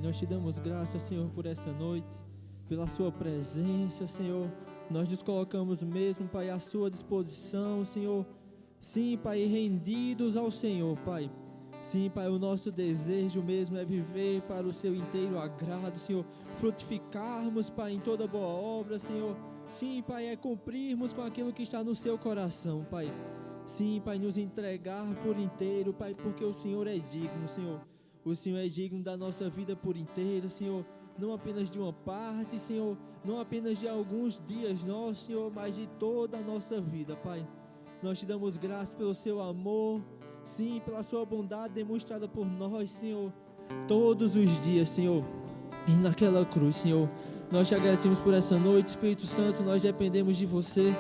nós te damos graças, Senhor, por essa noite, pela sua presença, Senhor. Nós nos colocamos mesmo, Pai, à sua disposição, Senhor. Sim, Pai, rendidos ao Senhor, Pai. Sim, Pai, o nosso desejo mesmo é viver para o seu inteiro agrado, Senhor. Frutificarmos, Pai, em toda boa obra, Senhor. Sim, Pai, é cumprirmos com aquilo que está no seu coração, Pai. Sim, Pai, nos entregar por inteiro, Pai, porque o Senhor é digno, Senhor. O Senhor é digno da nossa vida por inteiro, Senhor. Não apenas de uma parte, Senhor. Não apenas de alguns dias nossos, Senhor, mas de toda a nossa vida, Pai. Nós te damos graças pelo seu amor, sim, pela sua bondade demonstrada por nós, Senhor, todos os dias, Senhor. E naquela cruz, Senhor, nós te agradecemos por essa noite, Espírito Santo. Nós dependemos de você.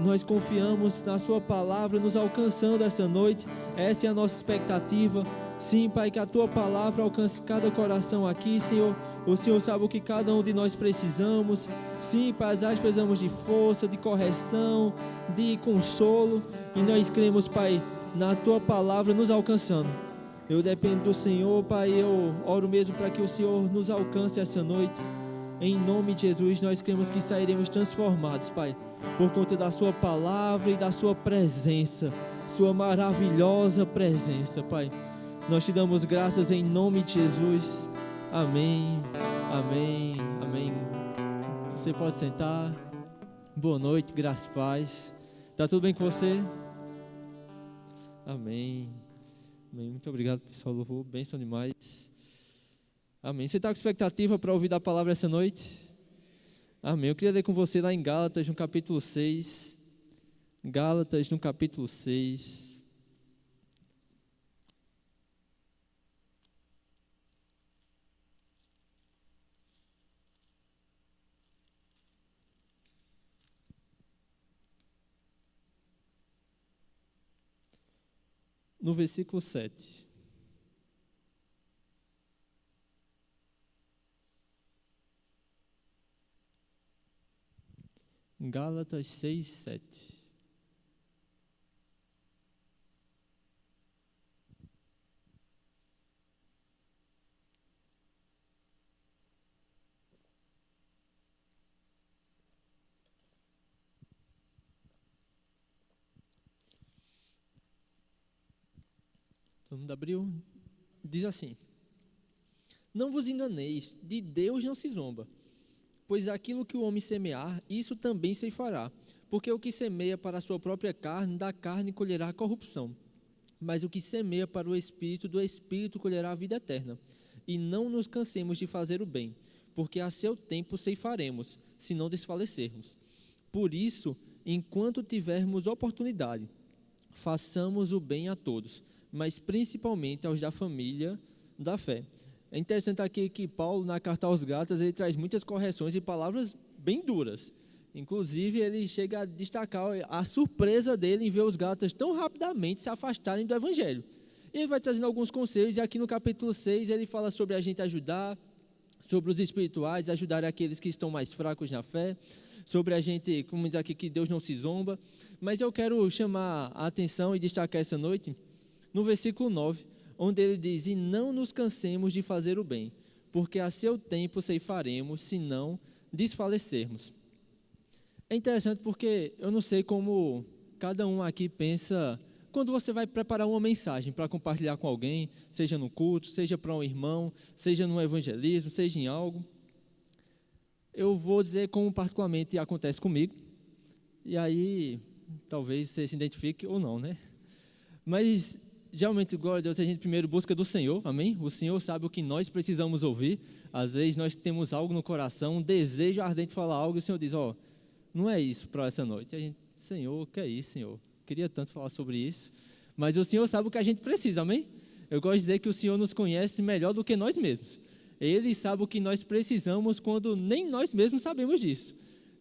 Nós confiamos na sua palavra nos alcançando essa noite. Essa é a nossa expectativa. Sim, Pai, que a tua palavra alcance cada coração aqui, Senhor. O Senhor sabe o que cada um de nós precisamos. Sim, Pai, nós precisamos de força, de correção, de consolo. E nós cremos, Pai, na tua palavra nos alcançando. Eu dependo do Senhor, Pai. Eu oro mesmo para que o Senhor nos alcance essa noite. Em nome de Jesus, nós cremos que sairemos transformados, Pai, por conta da sua palavra e da sua presença, sua maravilhosa presença, Pai. Nós te damos graças em nome de Jesus. Amém, amém, amém. Você pode sentar. Boa noite, graça e paz. Tá tudo bem com você? Amém. Amém. Muito obrigado, pessoal. Louvor, bênção demais. Amém. Você está com expectativa para ouvir da palavra essa noite? Amém. Eu queria ler com você lá em Gálatas, no capítulo 6. Gálatas, no capítulo 6. No versículo 7. Gálatas 6, 7. Todo mundo abriu? Diz assim: não vos enganeis, de Deus não se zomba. Pois aquilo que o homem semear, isso também se fará. Porque o que semeia para a sua própria carne, da carne colherá a corrupção. Mas o que semeia para o Espírito, do Espírito colherá a vida eterna. E não nos cansemos de fazer o bem, porque a seu tempo ceifaremos, se não desfalecermos. Por isso, enquanto tivermos oportunidade, façamos o bem a todos, mas principalmente aos da família da fé. É interessante aqui que Paulo, na carta aos Gálatas, ele traz muitas correções e palavras bem duras. Inclusive, ele chega a destacar a surpresa dele em ver os Gálatas tão rapidamente se afastarem do Evangelho. E ele vai trazendo alguns conselhos, e aqui no capítulo 6 ele fala sobre a gente ajudar, sobre os espirituais, ajudar aqueles que estão mais fracos na fé, sobre a gente, como diz aqui, que Deus não se zomba. Mas eu quero chamar a atenção e destacar essa noite no versículo 9, onde ele diz: e não nos cansemos de fazer o bem, porque a seu tempo ceifaremos, se não desfalecermos. É interessante porque eu não sei como cada um aqui pensa quando você vai preparar uma mensagem para compartilhar com alguém, seja no culto, seja para um irmão, seja no evangelismo, seja em algo. Eu vou dizer como particularmente acontece comigo, e aí talvez você se identifique ou não, né? Mas geralmente, glória a Deus, a gente primeiro busca do Senhor, amém? O Senhor sabe o que nós precisamos ouvir. Às vezes nós temos algo no coração, um desejo ardente de falar algo, e o Senhor diz: ó, não é isso para essa noite. E a gente: Senhor, o que é isso, Senhor? Queria tanto falar sobre isso. Mas o Senhor sabe o que a gente precisa, amém? Eu gosto de dizer que o Senhor nos conhece melhor do que nós mesmos. Ele sabe o que nós precisamos quando nem nós mesmos sabemos disso.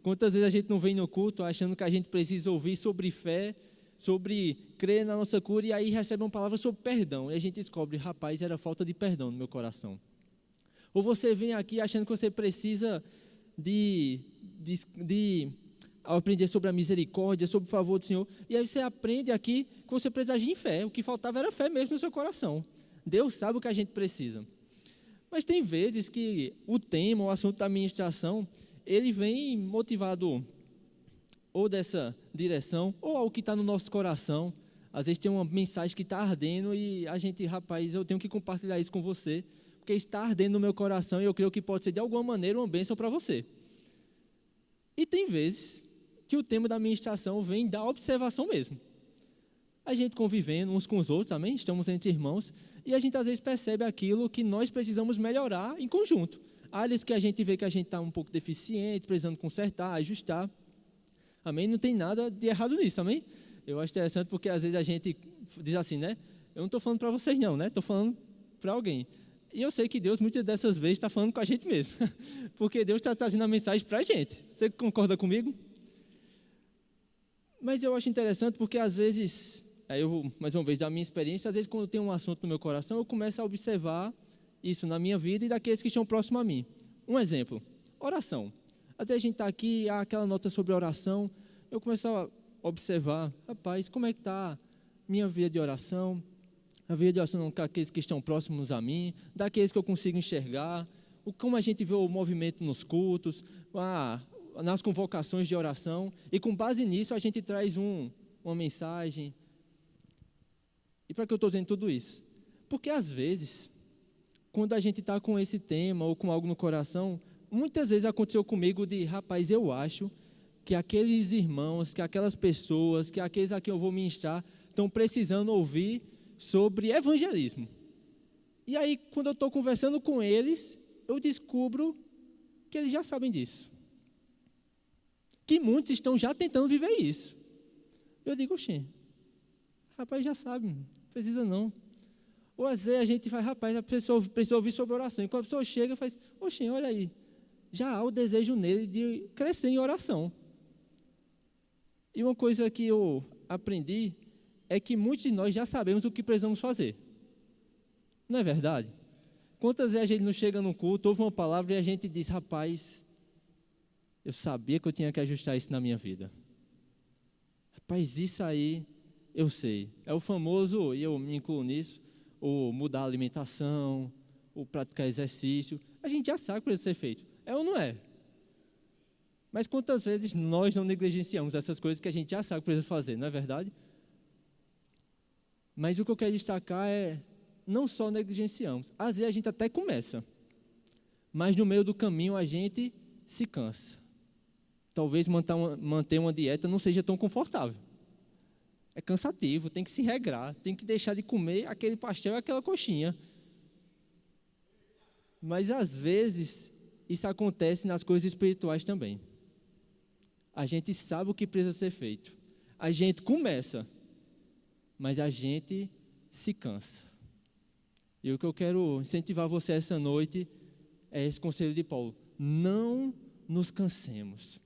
Quantas vezes a gente não vem no culto achando que a gente precisa ouvir sobre fé, sobre crer na nossa cura, e aí recebe uma palavra sobre perdão, e a gente descobre: rapaz, era falta de perdão no meu coração. Ou você vem aqui achando que você precisa de aprender sobre a misericórdia, sobre o favor do Senhor, e aí você aprende aqui que você precisa agir em fé. O que faltava era fé mesmo no seu coração. Deus sabe o que a gente precisa. Mas tem vezes que o tema, o assunto da ministração, ele vem motivado ou dessa direção, ou ao que está no nosso coração. Às vezes tem uma mensagem que está ardendo e a gente, rapaz, eu tenho que compartilhar isso com você, porque está ardendo no meu coração e eu creio que pode ser de alguma maneira uma bênção para você. E tem vezes que o tema da ministração vem da observação mesmo. A gente convivendo uns com os outros, amém? Estamos entre irmãos, e a gente às vezes percebe aquilo que nós precisamos melhorar em conjunto. Áreas que a gente vê que a gente está um pouco deficiente, precisando consertar, ajustar. Amém? Não tem nada de errado nisso, amém? Eu acho interessante porque às vezes a gente diz assim, né? Eu não estou falando para vocês não, né? Estou falando para alguém. E eu sei que Deus muitas dessas vezes está falando com a gente mesmo. Porque Deus está trazendo a mensagem para a gente. Você concorda comigo? Mas eu acho interessante porque às vezes, eu vou mais uma vez da minha experiência, às vezes quando eu tenho um assunto no meu coração, eu começo a observar isso na minha vida e daqueles que estão próximos a mim. Um exemplo, oração. Às vezes a gente está aqui, há aquela nota sobre oração, eu começo a observar, rapaz, como é que está minha vida de oração, a vida de oração daqueles que estão próximos a mim, daqueles que eu consigo enxergar, como a gente vê o movimento nos cultos, nas convocações de oração, e com base nisso a gente traz uma mensagem. E para que eu estou dizendo tudo isso? Porque às vezes, quando a gente está com esse tema ou com algo no coração, muitas vezes aconteceu comigo de, rapaz, eu acho que aqueles irmãos, que aquelas pessoas, que aqueles a quem eu vou ministrar, estão precisando ouvir sobre evangelismo. E aí, quando eu estou conversando com eles, eu descubro que eles já sabem disso. Que muitos estão já tentando viver isso. Eu digo, oxê, rapaz, já sabe, não precisa não. Ou às vezes a gente faz, rapaz, a pessoa precisa ouvir sobre oração. E quando a pessoa chega, faz, oxê, olha aí, já há o desejo nele de crescer em oração. E uma coisa que eu aprendi é que muitos de nós já sabemos o que precisamos fazer. Não é verdade? Quantas vezes a gente não chega num culto, ouve uma palavra e a gente diz, rapaz, eu sabia que eu tinha que ajustar isso na minha vida. Rapaz, isso aí eu sei. É o famoso, e eu me incluo nisso, o mudar a alimentação, o praticar exercício. A gente já sabe que precisa ser feito. É ou não é? Mas quantas vezes nós não negligenciamos essas coisas que a gente já sabe que precisa fazer, não é verdade? Mas o que eu quero destacar é, não só negligenciamos, às vezes a gente até começa, mas no meio do caminho a gente se cansa. Talvez manter uma dieta não seja tão confortável. É cansativo, tem que se regrar, tem que deixar de comer aquele pastel e aquela coxinha. Mas às vezes isso acontece nas coisas espirituais também. A gente sabe o que precisa ser feito. A gente começa, mas a gente se cansa. E o que eu quero incentivar você essa noite é esse conselho de Paulo. Não nos cansemos.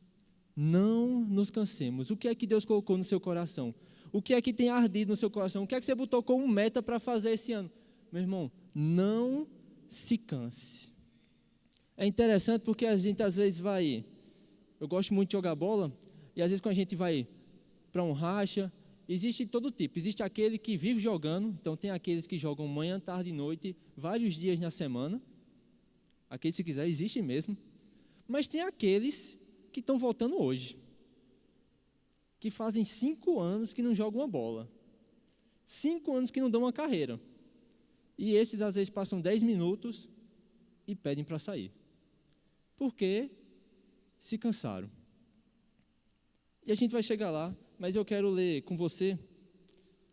Não nos cansemos. O que é que Deus colocou no seu coração? O que é que tem ardido no seu coração? O que é que você botou como meta para fazer esse ano? Meu irmão, não se canse. É interessante porque a gente às vezes vai... Eu gosto muito de jogar bola, e às vezes quando a gente vai para um racha, existe todo tipo. Existe aquele que vive jogando, então tem aqueles que jogam manhã, tarde e noite, vários dias na semana. Aqueles, se quiser, existem mesmo. Mas tem aqueles que estão voltando hoje, que fazem 5 anos que não jogam uma bola, 5 anos que não dão uma carreira. E esses, às vezes, passam 10 minutos e pedem para sair. Porque se cansaram. E a gente vai chegar lá, mas eu quero ler com você,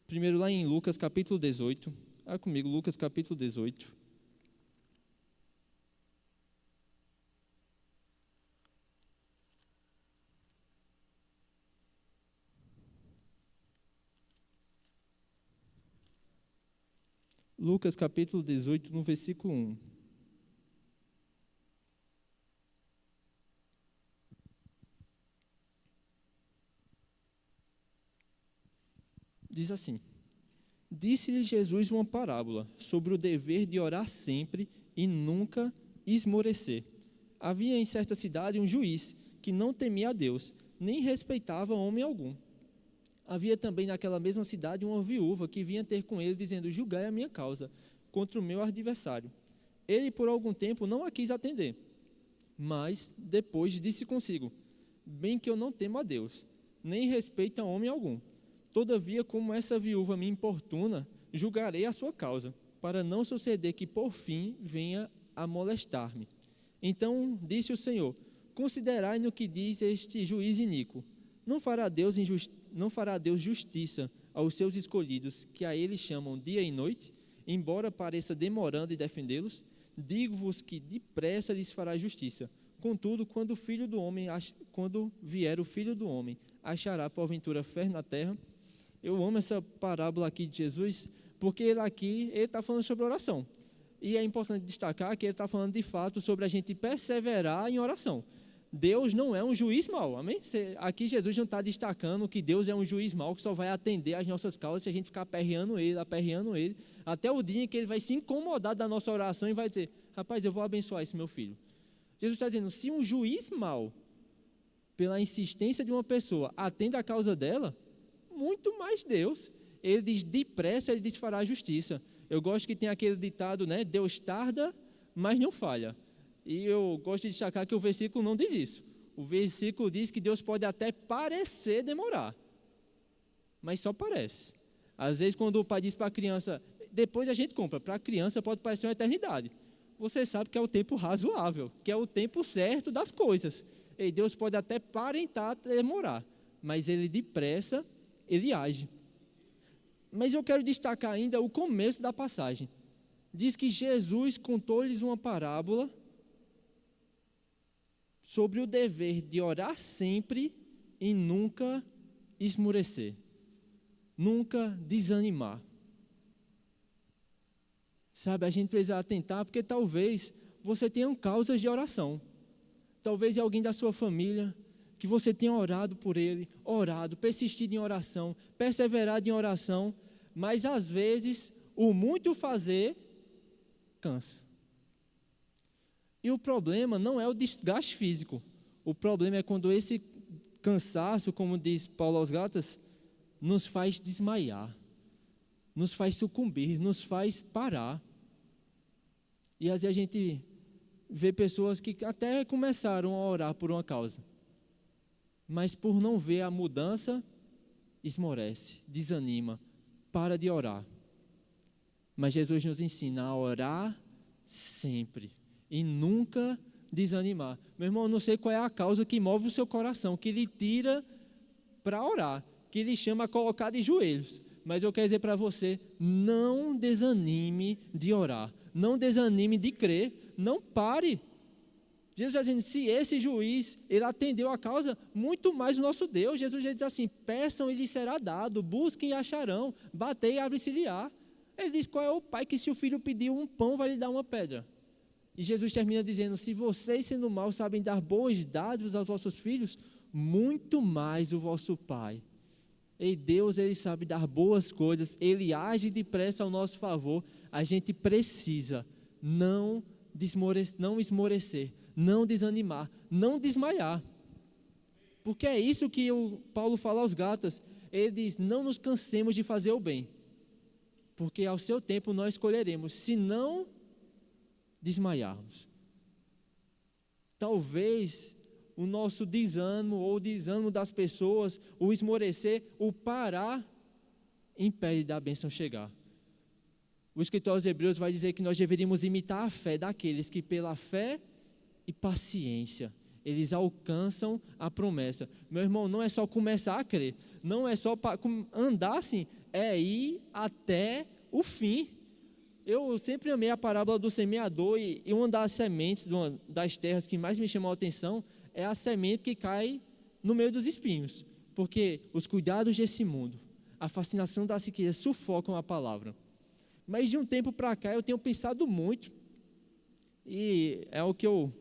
primeiro lá em Lucas capítulo 18. Olha comigo, Lucas capítulo 18. Lucas capítulo 18, no versículo 1. Diz assim: disse-lhe Jesus uma parábola sobre o dever de orar sempre e nunca esmorecer. Havia em certa cidade um juiz que não temia a Deus, nem respeitava homem algum. Havia também naquela mesma cidade uma viúva que vinha ter com ele, dizendo: julgai a minha causa contra o meu adversário. Ele por algum tempo não a quis atender, mas depois disse consigo: bem que eu não temo a Deus, nem respeito a homem algum. Todavia, como essa viúva me importuna, julgarei a sua causa, para não suceder que por fim venha a molestar-me. Então disse o Senhor: considerai no que diz este juiz iníquo. Não fará Deus justiça aos seus escolhidos, que a ele chamam dia e noite, embora pareça demorando em defendê-los? Digo-vos que depressa lhes fará justiça. Contudo, quando vier o Filho do Homem, achará porventura fé na terra? Eu amo essa parábola aqui de Jesus, porque ele está falando sobre oração. E é importante destacar que ele está falando de fato sobre a gente perseverar em oração. Deus não é um juiz mau, amém? Aqui Jesus não está destacando que Deus é um juiz mau que só vai atender às nossas causas se a gente ficar aperreando ele, até o dia em que ele vai se incomodar da nossa oração e vai dizer: rapaz, eu vou abençoar esse meu filho. Jesus está dizendo: se um juiz mau, pela insistência de uma pessoa, atende a causa dela, muito mais Deus. Ele diz: depressa, ele diz fará justiça. Eu gosto que tem aquele ditado, né? Deus tarda, mas não falha. E eu gosto de destacar que o versículo não diz isso. O versículo diz que Deus pode até parecer demorar, mas só parece. Às vezes, quando o pai diz para a criança, depois a gente compra, para a criança pode parecer uma eternidade. Você sabe que é o tempo razoável, que é o tempo certo das coisas. E Deus pode até parentar demorar, mas ele depressa, ele age. Mas eu quero destacar ainda o começo da passagem. Diz que Jesus contou-lhes uma parábola sobre o dever de orar sempre e nunca esmorecer, nunca desanimar. Sabe, a gente precisa atentar, porque talvez você tenha causas de oração. Talvez é alguém da sua família, que você tenha orado por ele, persistido em oração, perseverado em oração, mas às vezes o muito fazer cansa. E o problema não é o desgaste físico. O problema é quando esse cansaço, como diz Paulo aos Gálatas, nos faz desmaiar, nos faz sucumbir, nos faz parar. E às vezes a gente vê pessoas que até começaram a orar por uma causa, mas por não ver a mudança, esmorece, desanima, para de orar. Mas Jesus nos ensina a orar sempre e nunca desanimar. Meu irmão, eu não sei qual é a causa que move o seu coração, que lhe tira para orar, que lhe chama a colocar de joelhos. Mas eu quero dizer para você, não desanime de orar, não desanime de crer, não pare. Jesus está dizendo, se esse juiz, ele atendeu a causa, muito mais o nosso Deus. Jesus já diz assim, peçam e lhes será dado, busquem e acharão, batei e abre-se-lhe-á. Ele diz, qual é o pai que se o filho pedir um pão, vai lhe dar uma pedra? E Jesus termina dizendo, se vocês sendo maus sabem dar boas dádivas aos vossos filhos, muito mais o vosso Pai. E Deus, ele sabe dar boas coisas, ele age depressa ao nosso favor. A gente precisa não esmorecer, não desanimar, não desmaiar. Porque é isso que o Paulo fala aos Gálatas. Ele diz, não nos cansemos de fazer o bem, porque ao seu tempo nós escolheremos, se não desmaiarmos. Talvez o nosso desânimo, ou o desânimo das pessoas, o esmorecer, o parar, impede da bênção chegar. O escritor aos Hebreus vai dizer que nós deveríamos imitar a fé daqueles que pela fé e paciência, eles alcançam a promessa. Meu irmão, não é só começar a crer, não é só andar assim, é ir até o fim. Eu sempre amei a parábola do semeador e uma das sementes, das terras que mais me chamou a atenção, é a semente que cai no meio dos espinhos, porque os cuidados desse mundo, a fascinação da riqueza sufocam a palavra. Mas de um tempo para cá eu tenho pensado muito, e é o que eu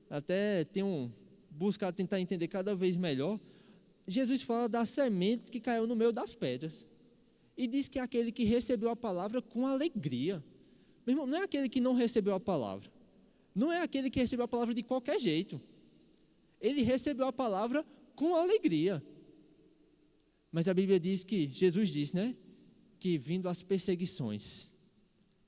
até tenho buscado tentar entender cada vez melhor. Jesus fala da semente que caiu no meio das pedras, e diz que é aquele que recebeu a palavra com alegria. Meu irmão, não é aquele que não recebeu a palavra, não é aquele que recebeu a palavra de qualquer jeito, ele recebeu a palavra com alegria. Mas a Bíblia diz que, Jesus diz, né, que vindo as perseguições,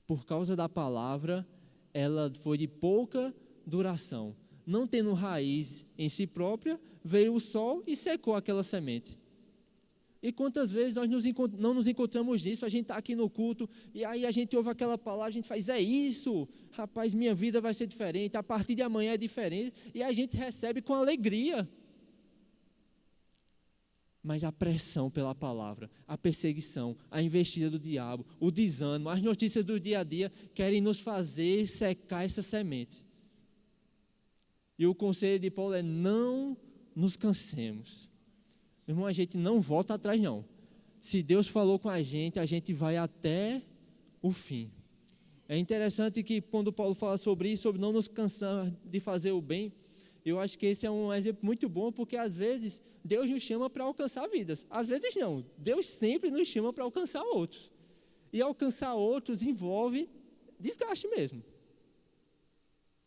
por causa da palavra, ela foi de pouca duração. Não tendo raiz em si própria, veio o sol e secou aquela semente. E quantas vezes nós não nos encontramos nisso, a gente está aqui no culto, e aí a gente ouve aquela palavra, a gente faz, é isso, rapaz, minha vida vai ser diferente, a partir de amanhã é diferente, e a gente recebe com alegria. Mas a pressão pela palavra, a perseguição, a investida do diabo, o desânimo, as notícias do dia a dia querem nos fazer secar essa semente. E o conselho de Paulo é: não nos cansemos. Irmão, a gente não volta atrás não. Se Deus falou com a gente vai até o fim. É interessante que quando Paulo fala sobre isso, sobre não nos cansar de fazer o bem, eu acho que esse é um exemplo muito bom, porque às vezes Deus nos chama para alcançar vidas. Às vezes não, Deus sempre nos chama para alcançar outros. E alcançar outros envolve desgaste mesmo.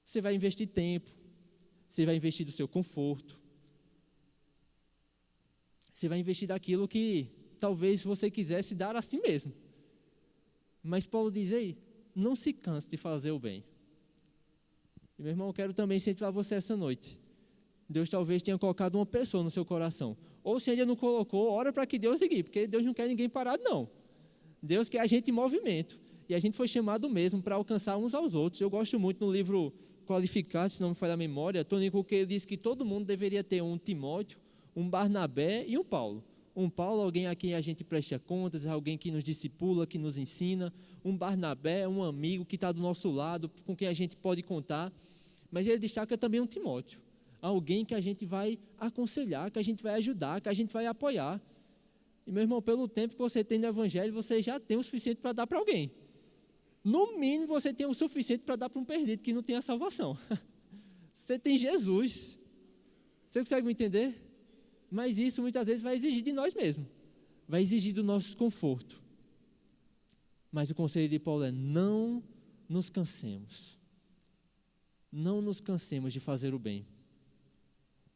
Você vai investir tempo, você vai investir do seu conforto, você vai investir daquilo que talvez você quisesse dar a si mesmo. Mas Paulo diz aí, não se canse de fazer o bem. E meu irmão, eu quero também incentivar você essa noite. Deus talvez tenha colocado uma pessoa no seu coração. Ou se ainda não colocou, ora para que Deus ligue, porque Deus não quer ninguém parado não. Deus quer a gente em movimento. E a gente foi chamado mesmo para alcançar uns aos outros. Eu gosto muito no livro Qualificado, se não me falha a memória, Tony Cooker diz que todo mundo deveria ter um Timóteo, um Barnabé e um Paulo. Um Paulo, alguém a quem a gente presta contas, alguém que nos discipula, que nos ensina. Um Barnabé, um amigo que está do nosso lado, com quem a gente pode contar. Mas ele destaca também um Timóteo, alguém que a gente vai aconselhar, que a gente vai ajudar, que a gente vai apoiar. E meu irmão, pelo tempo que você tem no Evangelho, você já tem o suficiente para dar para alguém. No mínimo, você tem o suficiente para dar para um perdido que não tem a salvação. Você tem Jesus. Você consegue me entender? Mas isso muitas vezes vai exigir de nós mesmos. Vai exigir do nosso conforto. Mas o conselho de Paulo é: não nos cansemos. Não nos cansemos de fazer o bem.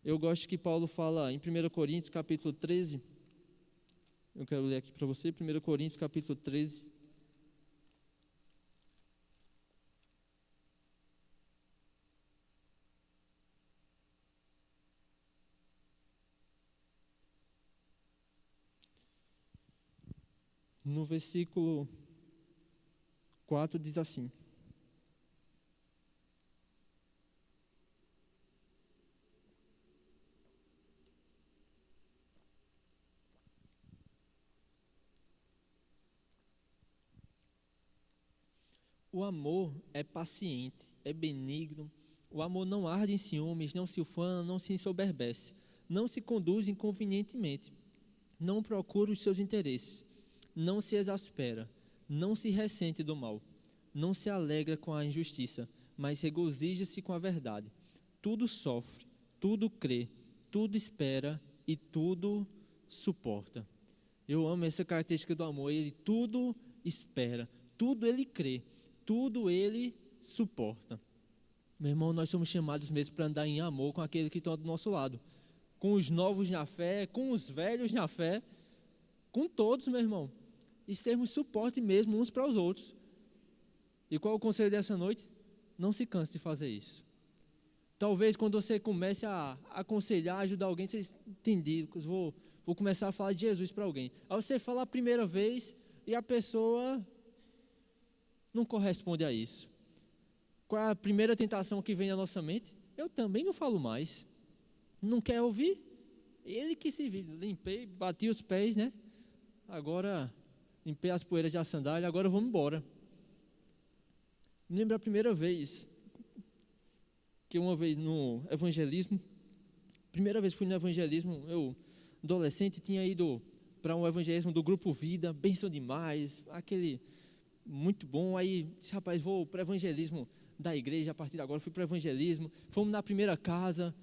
Eu gosto que Paulo fala em 1 Coríntios capítulo 13. Eu quero ler aqui para você, 1 Coríntios capítulo 13. No versículo 4 diz assim: o amor é paciente, é benigno. O amor não arde em ciúmes, não se ufana, não se ensoberbece, não se conduz inconvenientemente, não procura os seus interesses, não se exaspera, não se ressente do mal, não se alegra com a injustiça, mas regozija-se com a verdade. Tudo sofre, tudo crê, tudo espera e tudo suporta. Eu amo essa característica do amor. Ele tudo espera, tudo ele crê, tudo ele suporta. Meu irmão, nós somos chamados mesmo para andar em amor com aqueles que estão do nosso lado, com os novos na fé, com os velhos na fé, com todos, meu irmão, e sermos suporte mesmo uns para os outros. E qual é o conselho dessa noite? Não se canse de fazer isso. Talvez quando você comece a aconselhar, ajudar alguém, você entende, vou começar a falar de Jesus para alguém. Aí você fala a primeira vez e a pessoa não corresponde a isso. Qual é a primeira tentação que vem na nossa mente? Eu também não falo mais. Não quer ouvir? Ele que se vira. Limpei, bati os pés, né? Agora, limpei as poeiras da sandália, agora vamos embora. Me lembro a primeira vez, que uma vez no evangelismo, primeira vez que fui no evangelismo, eu, adolescente, tinha ido para um evangelismo do Grupo Vida, bênção demais, aquele muito bom. Aí disse: rapaz, vou para o evangelismo da igreja, a partir de agora fui para o evangelismo. Fomos na primeira casa,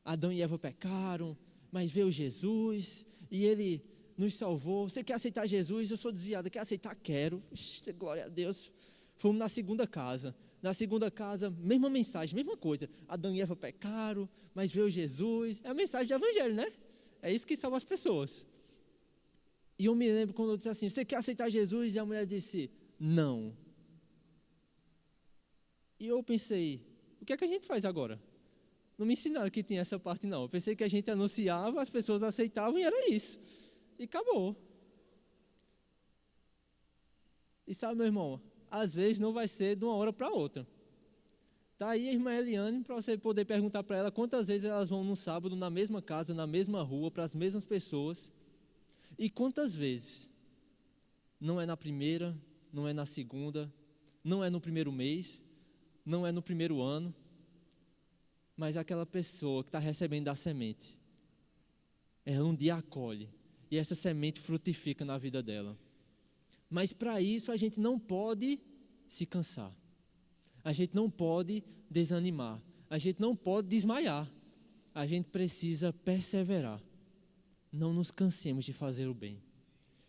Adão e Eva pecaram, mas veio Jesus e ele nos salvou. Você quer aceitar Jesus? Eu sou desviado. Quer aceitar? Quero. Ixi, glória a Deus. Fomos na segunda casa. Na segunda casa, mesma mensagem, mesma coisa. Adão e Eva pecaram, mas veio Jesus. É a mensagem do evangelho, né? É isso que salva as pessoas. E eu me lembro quando eu disse assim: você quer aceitar Jesus? E a mulher disse: não. E eu pensei, o que é que a gente faz agora? Não me ensinaram que tinha essa parte, não. Eu pensei que a gente anunciava, as pessoas aceitavam e era isso. E acabou. E sabe, meu irmão, às vezes não vai ser de uma hora para outra. Está aí a irmã Eliane, para você poder perguntar para ela quantas vezes elas vão no sábado, na mesma casa, na mesma rua, para as mesmas pessoas. E quantas vezes? Não é na primeira, não é na segunda, não é no primeiro mês, não é no primeiro ano, mas aquela pessoa que está recebendo a semente, ela um dia acolhe, e essa semente frutifica na vida dela. Mas para isso a gente não pode se cansar, a gente não pode desanimar, a gente não pode desmaiar, a gente precisa perseverar. Não nos cansemos de fazer o bem.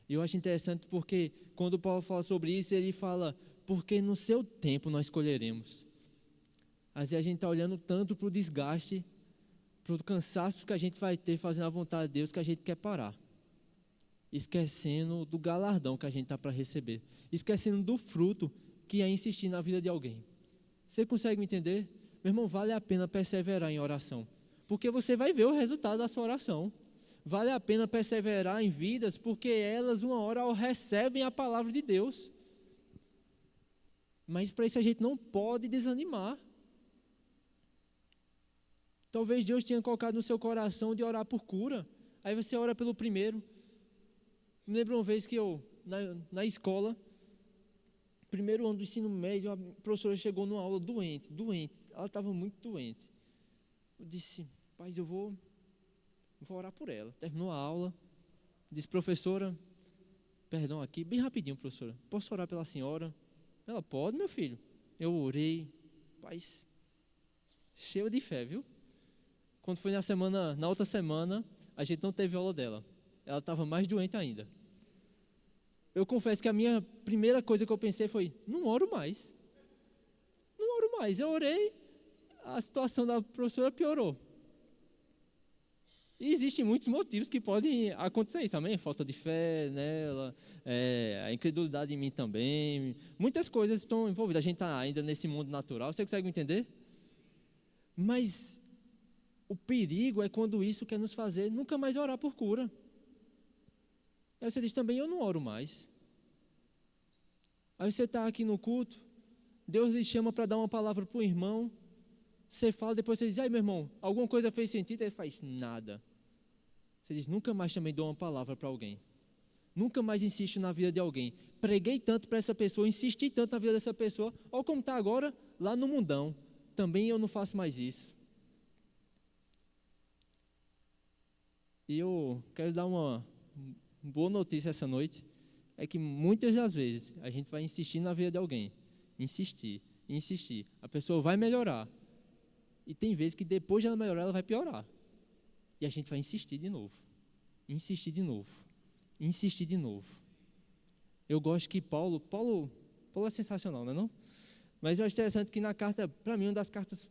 E eu acho interessante porque quando Paulo fala sobre isso, ele fala, porque no seu tempo nós colheremos. Às vezes a gente está olhando tanto para o desgaste, para o cansaço que a gente vai ter fazendo a vontade de Deus, que a gente quer parar. Esquecendo do galardão que a gente está para receber. Esquecendo do fruto que é insistir na vida de alguém. Você consegue me entender? Meu irmão, vale a pena perseverar em oração. Porque você vai ver o resultado da sua oração. Vale a pena perseverar em vidas, porque elas uma hora recebem a palavra de Deus. Mas para isso a gente não pode desanimar. Talvez Deus tenha colocado no seu coração de orar por cura. Aí você ora pelo primeiro. Me lembro uma vez que eu, na escola, primeiro ano do ensino médio, a professora chegou numa aula doente. Ela estava muito doente. Eu disse, pai, eu vou orar por ela. Terminou a aula, disse, professora, perdão aqui, bem rapidinho, professora, posso orar pela senhora? Ela, pode, meu filho. Eu orei, paz, cheio de fé, viu? Quando foi na outra semana, a gente não teve aula dela. Ela estava mais doente ainda. Eu confesso que a minha primeira coisa que eu pensei foi, não oro mais. Eu orei, a situação da professora piorou. E existem muitos motivos que podem acontecer isso também, falta de fé nela, a incredulidade em mim também, muitas coisas estão envolvidas, a gente está ainda nesse mundo natural, você consegue me entender? Mas o perigo é quando isso quer nos fazer nunca mais orar por cura. Aí você diz também, eu não oro mais. Aí você está aqui no culto, Deus lhe chama para dar uma palavra para o irmão, você fala, depois você diz, ai meu irmão, alguma coisa fez sentido? Ele faz nada. Você diz, nunca mais também dou uma palavra para alguém. Nunca mais insisto na vida de alguém. Preguei tanto para essa pessoa, insisti tanto na vida dessa pessoa, olha como está agora, lá no mundão. Também eu não faço mais isso. E eu quero dar uma boa notícia essa noite, é que muitas das vezes a gente vai insistir na vida de alguém. Insistir. A pessoa vai melhorar. E tem vezes que depois de ela melhorar, ela vai piorar. E a gente vai insistir de novo. Eu gosto que Paulo é sensacional, não é não? Mas eu acho interessante que na carta, para mim, uma das cartas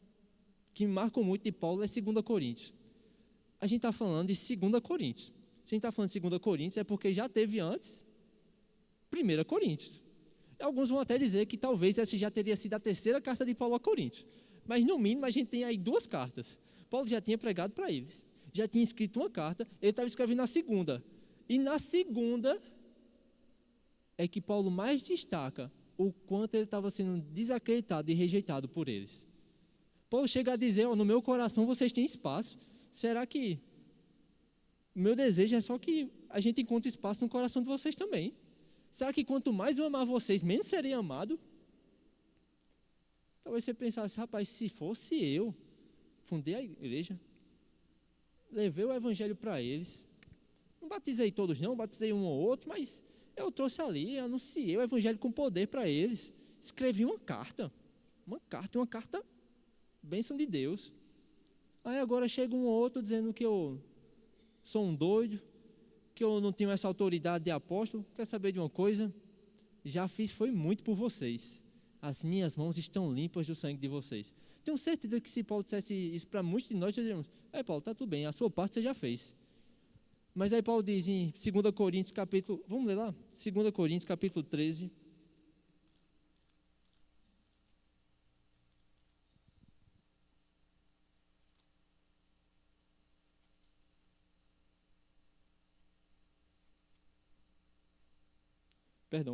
que me marcam muito de Paulo é 2 Coríntios. A gente está falando de 2 Coríntios. Se a gente está falando de 2 Coríntios, é porque já teve antes 1 Coríntios. Alguns vão até dizer que talvez essa já teria sido a 3ª carta de Paulo a Coríntios. Mas no mínimo a gente tem aí 2 cartas. Paulo já tinha pregado para eles. Já tinha escrito uma carta, ele estava escrevendo a 2ª. E na 2ª é que Paulo mais destaca o quanto ele estava sendo desacreditado e rejeitado por eles. Paulo chega a dizer, no meu coração vocês têm espaço. Será que o meu desejo é só que a gente encontre espaço no coração de vocês também? Será que quanto mais eu amar vocês, menos serei amado? Talvez você pensasse, rapaz, se fosse eu, fundei a igreja, levei o evangelho para eles, não batizei todos não, batizei um ou outro, mas eu trouxe ali, anunciei o evangelho com poder para eles, escrevi uma carta, bênção de Deus. Aí agora chega um ou outro dizendo que eu sou um doido, que eu não tenho essa autoridade de apóstolo. Quer saber de uma coisa? Já fiz foi muito por vocês. As minhas mãos estão limpas do sangue de vocês. Tenho certeza que se Paulo dissesse isso para muitos de nós, diríamos, Paulo, está tudo bem, a sua parte você já fez. Mas aí Paulo diz em 2 Coríntios capítulo, vamos ler lá? 2 Coríntios capítulo 13.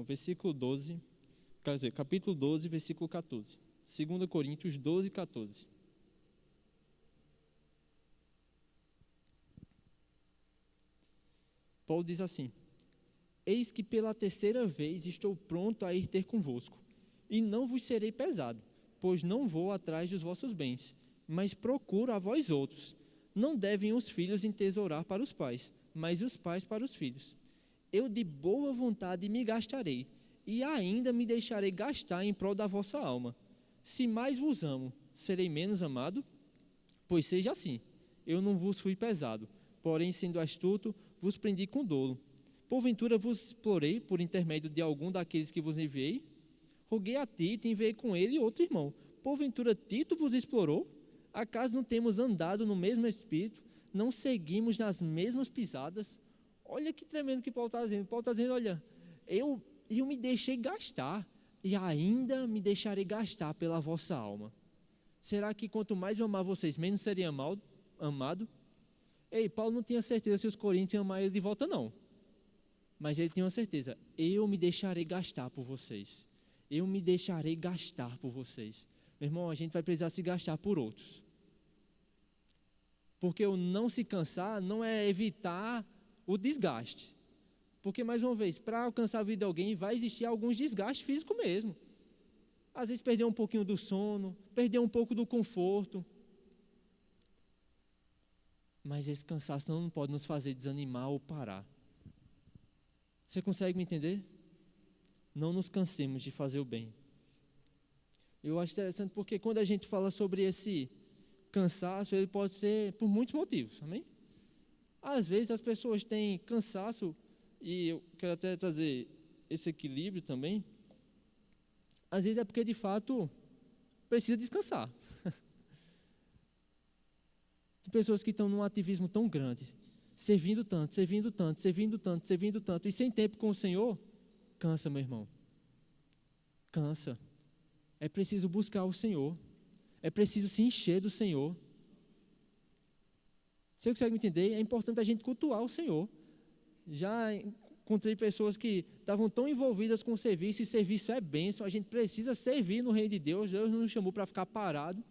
versículo 12, quer dizer, capítulo 12, versículo 14. 2 Coríntios 12, 14. Paulo diz assim: eis que pela terceira vez estou pronto a ir ter convosco, e não vos serei pesado, pois não vou atrás dos vossos bens, mas procuro a vós outros. Não devem os filhos entesourar para os pais, mas os pais para os filhos. Eu de boa vontade me gastarei, e ainda me deixarei gastar em prol da vossa alma. Se mais vos amo, serei menos amado? Pois seja assim, eu não vos fui pesado, porém, sendo astuto, vos prendi com dolo. Porventura vos explorei por intermédio de algum daqueles que vos enviei? Roguei a Tito e enviei com ele outro irmão. Porventura Tito vos explorou? Acaso não temos andado no mesmo espírito? Não seguimos nas mesmas pisadas? Olha que tremendo que Paulo está dizendo. Paulo está dizendo, olha, eu me deixei gastar e ainda me deixarei gastar pela vossa alma. Será que quanto mais eu amar vocês, menos seria amado? Ei, Paulo não tinha certeza se os coríntios iam amar ele de volta, não. Mas ele tinha uma certeza: eu me deixarei gastar por vocês. Eu me deixarei gastar por vocês. Meu irmão, a gente vai precisar se gastar por outros. Porque o não se cansar não é evitar o desgaste. Porque, mais uma vez, para alcançar a vida de alguém, vai existir alguns desgastes físicos mesmo. Às vezes perder um pouquinho do sono, perder um pouco do conforto. Mas esse cansaço não pode nos fazer desanimar ou parar. Você consegue me entender? Não nos cansemos de fazer o bem. Eu acho interessante porque quando a gente fala sobre esse cansaço, ele pode ser por muitos motivos, amém? Às vezes as pessoas têm cansaço, e eu quero até trazer esse equilíbrio também. Às vezes é porque de fato precisa descansar. Tem pessoas que estão num ativismo tão grande, servindo tanto, e sem tempo com o Senhor. Cansa, meu irmão. Cansa. É preciso buscar o Senhor. É preciso se encher do Senhor. Você consegue me entender? É importante a gente cultuar o Senhor. Já encontrei pessoas que estavam tão envolvidas com o serviço, e serviço é bênção, a gente precisa servir no reino de Deus. Deus não nos chamou para ficar parado.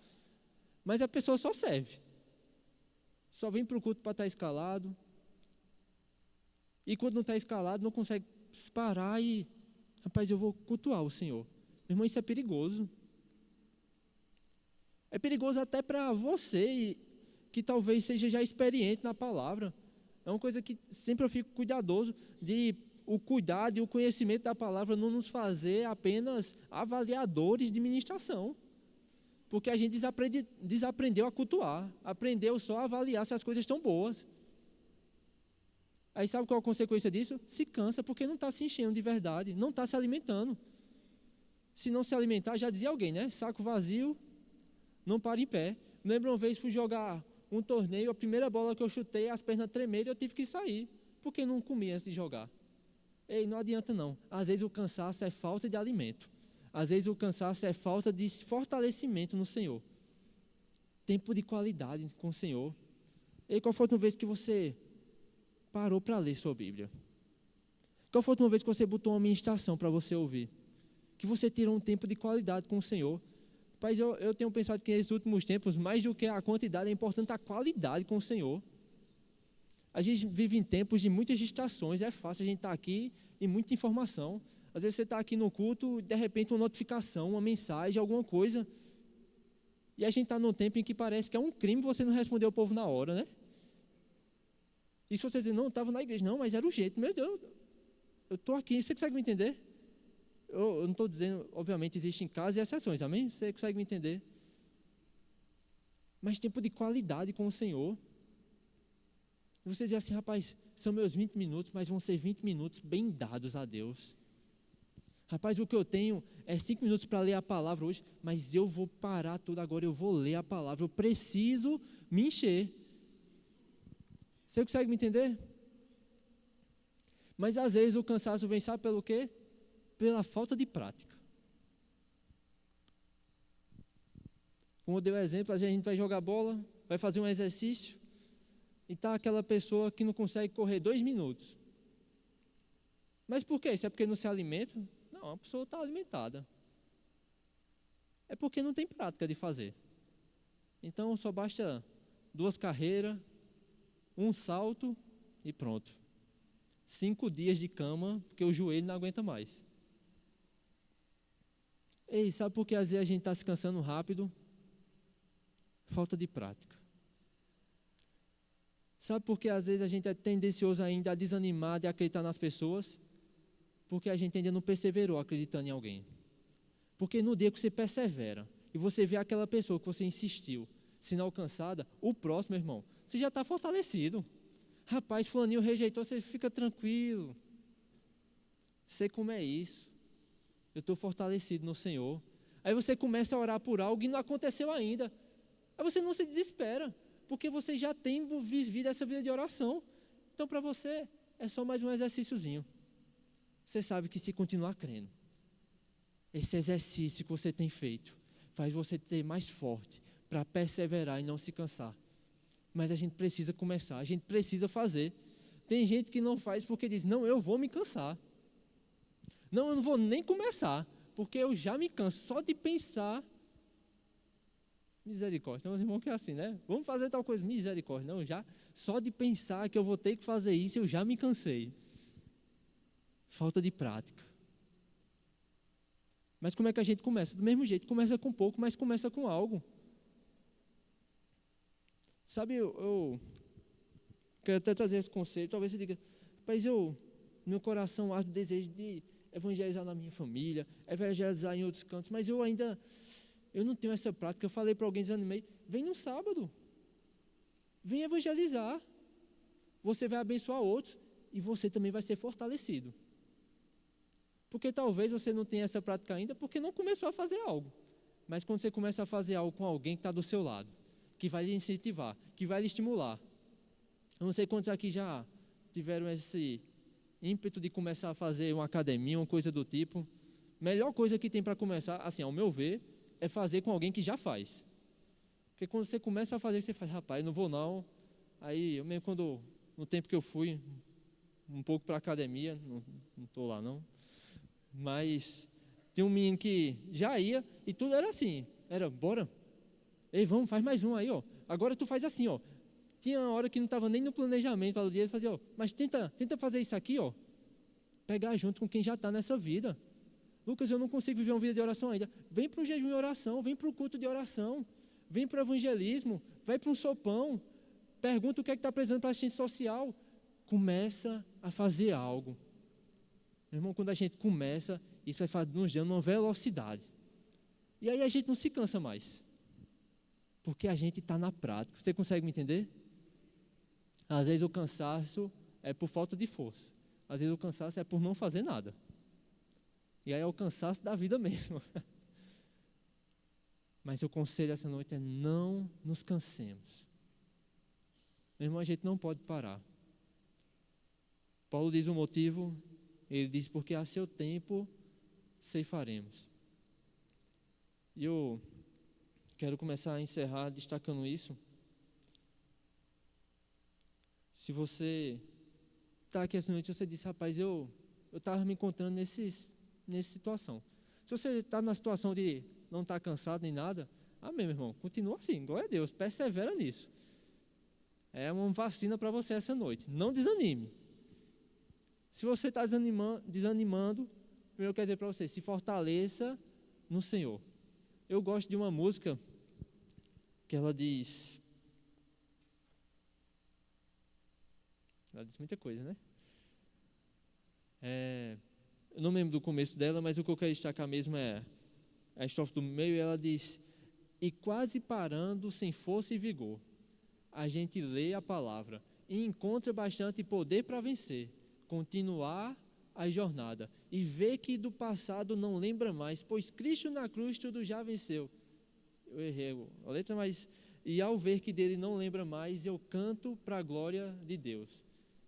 Mas a pessoa só serve. Só vem para o culto para estar escalado. E quando não está escalado, não consegue parar e, rapaz, eu vou cultuar o Senhor. Meu irmão, isso é perigoso. É perigoso até para você, que talvez seja já experiente na palavra. É uma coisa que sempre eu fico cuidadoso, de o cuidado e o conhecimento da palavra não nos fazer apenas avaliadores de ministração. Porque a gente desaprendeu a cultuar, aprendeu só a avaliar se as coisas estão boas. Aí sabe qual é a consequência disso? Se cansa porque não está se enchendo de verdade, não está se alimentando. Se não se alimentar, já dizia alguém, né? Saco vazio, não para em pé. Lembro uma vez, fui jogar um torneio, a primeira bola que eu chutei, as pernas tremeram, eu tive que sair, porque não comia antes de jogar. Ei, não adianta não. Às vezes o cansaço é falta de alimento. Às vezes o cansaço é falta de fortalecimento no Senhor. Tempo de qualidade com o Senhor. E qual foi a última vez que você parou para ler sua Bíblia? Qual foi a última vez que você botou uma ministração para você ouvir? Que você tirou um tempo de qualidade com o Senhor? Mas eu tenho pensado que nesses últimos tempos, mais do que a quantidade, é importante a qualidade com o Senhor. A gente vive em tempos de muitas distrações, é fácil a gente estar aqui e muita informação. Às vezes você está aqui no culto, de repente uma notificação, uma mensagem, alguma coisa. E a gente está num tempo em que parece que é um crime você não responder ao povo na hora, né? E se você dizer, não, eu estava na igreja, não, mas era o jeito, meu Deus, eu estou aqui, você consegue me entender? Eu não estou dizendo, obviamente, existem casos e exceções, amém? Você consegue me entender? Mas tempo de qualidade com o Senhor. Você diz assim, rapaz, são meus 20 minutos, mas vão ser 20 minutos bem dados a Deus. Rapaz, o que eu tenho é 5 minutos para ler a palavra hoje, mas eu vou parar tudo agora, eu vou ler a palavra, eu preciso me encher. Você consegue me entender? Mas às vezes o cansaço vem, sabe pelo quê? Pela falta de prática. Como eu dei o exemplo, às vezes a gente vai jogar bola, vai fazer um exercício, e está aquela pessoa que não consegue correr 2 minutos. Mas por quê? Isso é porque não se alimenta? Não, a pessoa está alimentada. É porque não tem prática de fazer. Então só basta 2 carreiras, um salto e pronto. 5 dias de cama, porque o joelho não aguenta mais. Ei, sabe por que às vezes a gente está se cansando rápido? Falta de prática. Sabe por que às vezes a gente é tendencioso ainda a desanimar de acreditar nas pessoas? Porque a gente ainda não perseverou acreditando em alguém. Porque no dia que você persevera e você vê aquela pessoa que você insistiu sendo alcançada, o próximo, irmão, você já está fortalecido. Rapaz, fulaninho rejeitou, você fica tranquilo. Sei como é isso. Eu estou fortalecido no Senhor. Aí você começa a orar por algo e não aconteceu ainda. Aí você não se desespera, porque você já tem vivido essa vida de oração. Então para você é só mais um exercíciozinho. Você sabe que se continuar crendo, esse exercício que você tem feito faz você ter mais forte para perseverar e não se cansar. Mas a gente precisa começar, a gente precisa fazer. Tem gente que não faz porque diz, não, eu vou me cansar. Não, eu não vou nem começar, porque eu já me canso só de pensar. Misericórdia, tem uns irmãos que é assim, né? Vamos fazer tal coisa, misericórdia. Não, já, só de pensar que eu vou ter que fazer isso, eu já me cansei. Falta de prática. Mas como é que a gente começa? Do mesmo jeito, começa com pouco, mas começa com algo. Sabe, eu quero até trazer esse conceito, talvez você diga, rapaz, meu coração arde o desejo de evangelizar na minha família, evangelizar em outros cantos, mas eu não tenho essa prática. Eu falei para alguém, desanimei, vem no sábado, vem evangelizar, você vai abençoar outros e você também vai ser fortalecido. Porque talvez você não tenha essa prática ainda, porque não começou a fazer algo. Mas quando você começa a fazer algo com alguém que está do seu lado, que vai lhe incentivar, que vai lhe estimular. Eu não sei quantos aqui já tiveram esse ímpeto de começar a fazer uma academia, uma coisa do tipo. Melhor coisa que tem para começar, assim, ao meu ver, é fazer com alguém que já faz. Porque quando você começa a fazer, você faz, rapaz, não vou não. Aí, eu mesmo no tempo que eu fui um pouco para a academia, não estou lá não, mas tinha um menino que já ia e tudo era assim, era, bora, ei, vamos, faz mais um aí, ó. Agora tu faz assim, ó. Tinha uma hora que não estava nem no planejamento do dia, ele fazia, ó, mas tenta fazer isso aqui, ó. Pegar junto com quem já está nessa vida. Lucas, eu não consigo viver uma vida de oração ainda. Vem para o jejum e oração, vem para o culto de oração, vem para o evangelismo, vai para um sopão, pergunta o que é que está precisando para assistência social. Começa a fazer algo. Meu irmão, quando a gente começa, isso vai nos dando uma velocidade. E aí a gente não se cansa mais. Porque a gente está na prática. Você consegue me entender? Às vezes o cansaço é por falta de força. Às vezes o cansaço é por não fazer nada. E aí é o cansaço da vida mesmo. Mas o conselho essa noite é não nos cansemos. Meu irmão, a gente não pode parar. Paulo diz o motivo, ele diz, porque a seu tempo ceifaremos. E eu quero começar a encerrar destacando isso. Se você está aqui essa noite e você disse, rapaz, eu estava me encontrando nessa situação. Se você está na situação de não estar cansado nem nada, amém, meu irmão, continua assim, glória a Deus, persevera nisso. É uma vacina para você essa noite, não desanime. Se você está desanimando, primeiro eu quero dizer para você, se fortaleça no Senhor. Eu gosto de uma música que ela diz muita coisa, né? Eu não lembro do começo dela, mas o que eu quero destacar mesmo é a estrofe do meio, e ela diz, e quase parando sem força e vigor, a gente lê a palavra e encontra bastante poder para vencer, continuar a jornada e ver que do passado não lembra mais, pois Cristo na cruz tudo já venceu. Eu errei a letra, mas e ao ver que dele não lembra mais, eu canto para a glória de Deus.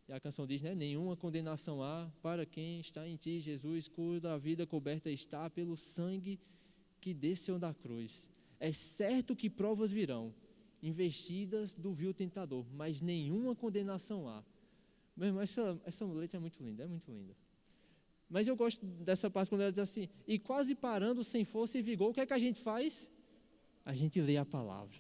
E a canção diz, né? Nenhuma condenação há para quem está em ti, Jesus, cuja vida coberta está pelo sangue que desceu da cruz. É certo que provas virão, investidas do vil tentador, mas nenhuma condenação há. Meu irmão, essa letra é muito linda, é muito linda. Mas eu gosto dessa parte quando ela diz assim, e quase parando sem força e vigor, o que é que a gente faz? A gente lê a palavra.